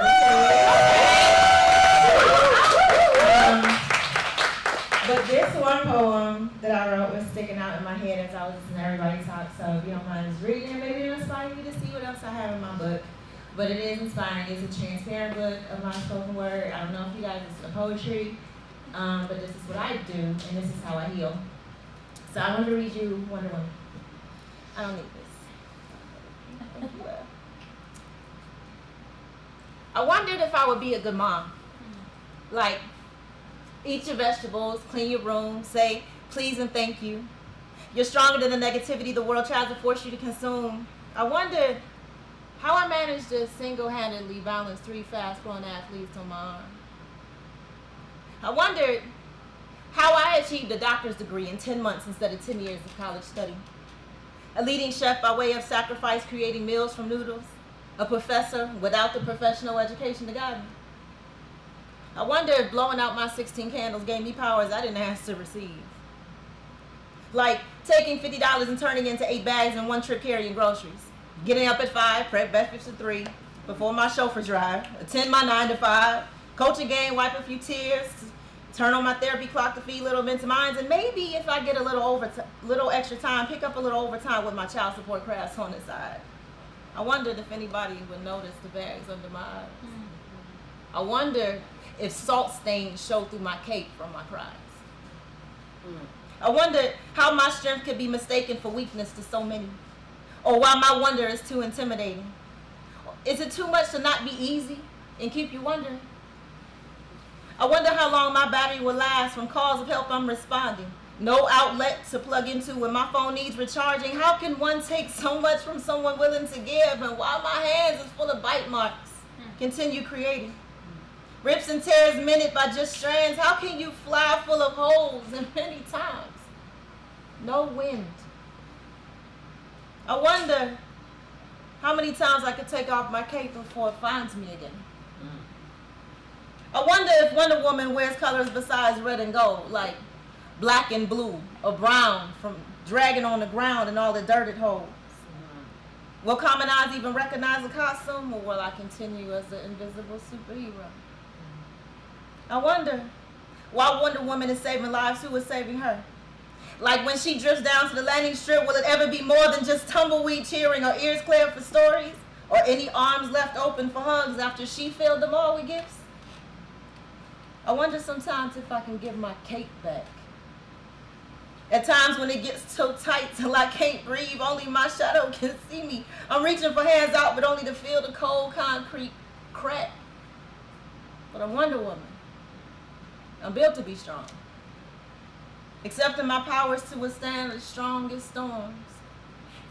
but this one poem that I wrote was sticking out in my head as I was listening to everybody talk. So if you don't mind just reading it, maybe it'll inspire you to see what else I have in my book. But it is inspiring. It's a transparent book of my spoken word. I don't know if you guys listen to poetry, but this is what I do, and this is how I heal. So I want to read you Wonder Woman. I don't need this. Thank you. I wondered if I would be a good mom. Like, eat your vegetables, clean your room, say please and thank you. You're stronger than the negativity the world tries to force you to consume. I wondered how I managed to single-handedly balance 3 fast-growing athletes on my arm. I wondered how I achieved a doctor's degree in 10 months instead of 10 years of college study. A leading chef by way of sacrifice, creating meals from noodles. A professor without the professional education to guide me. I wonder if blowing out my 16 candles gave me powers I didn't ask to receive. Like taking $50 and turning into 8 bags in one trip carrying groceries. Getting up at 5, prep breakfast at 3, before my chauffeur drive, attend my 9 to 5, coach a game, wipe a few tears, turn on my therapy clock to feed little mental minds, and maybe if I get a little extra time, pick up a little overtime with my child support crafts on the side. I wondered if anybody would notice the bags under my eyes. I wonder if salt stains show through my cape from my cries. I wondered how my strength could be mistaken for weakness to so many, or why my wonder is too intimidating. Is it too much to not be easy and keep you wondering? I wonder how long my battery will last from calls of help I'm responding. No outlet to plug into when my phone needs recharging. How can one take so much from someone willing to give, and while my hands is full of bite marks, continue creating? Rips and tears minute by just strands. How can you fly full of holes and many times no wind? I wonder how many times I could take off my cape before it finds me again. I wonder if Wonder Woman wears colors besides red and gold, like black and blue, or brown from dragging on the ground and all the dirt it holds. Will common eyes even recognize the costume, or will I continue as the invisible superhero? I wonder why Wonder Woman is saving lives, who is saving her? Like when she drifts down to the landing strip, will it ever be more than just tumbleweed cheering or ears cleared for stories? Or any arms left open for hugs after she filled them all with gifts? I wonder sometimes if I can give my cape back. At times when it gets so tight till I can't breathe, only my shadow can see me. I'm reaching for hands out, but only to feel the cold concrete crack. But I'm Wonder Woman. I'm built to be strong. Accepting my powers to withstand the strongest storms.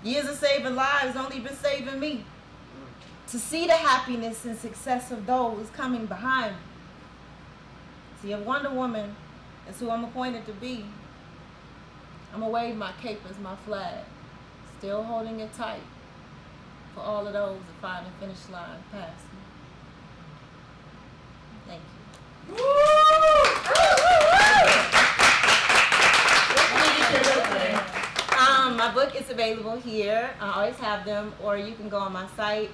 Years of saving lives only been saving me. To see the happiness and success of those coming behind me. See, if Wonder Woman is who I'm appointed to be, I'm gonna wave my cape as my flag, still holding it tight for all of those that find the finish line past me. Thank you. My book is available here. I always have them, or you can go on my site.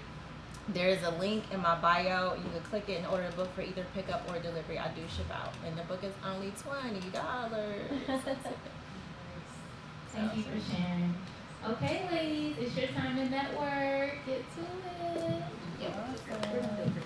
There is a link in my bio. You can click it and order a book for either pickup or delivery. I do ship out, and the book is only $20. Thank you for sharing. Okay, ladies, it's your time to network. Get to it. Awesome.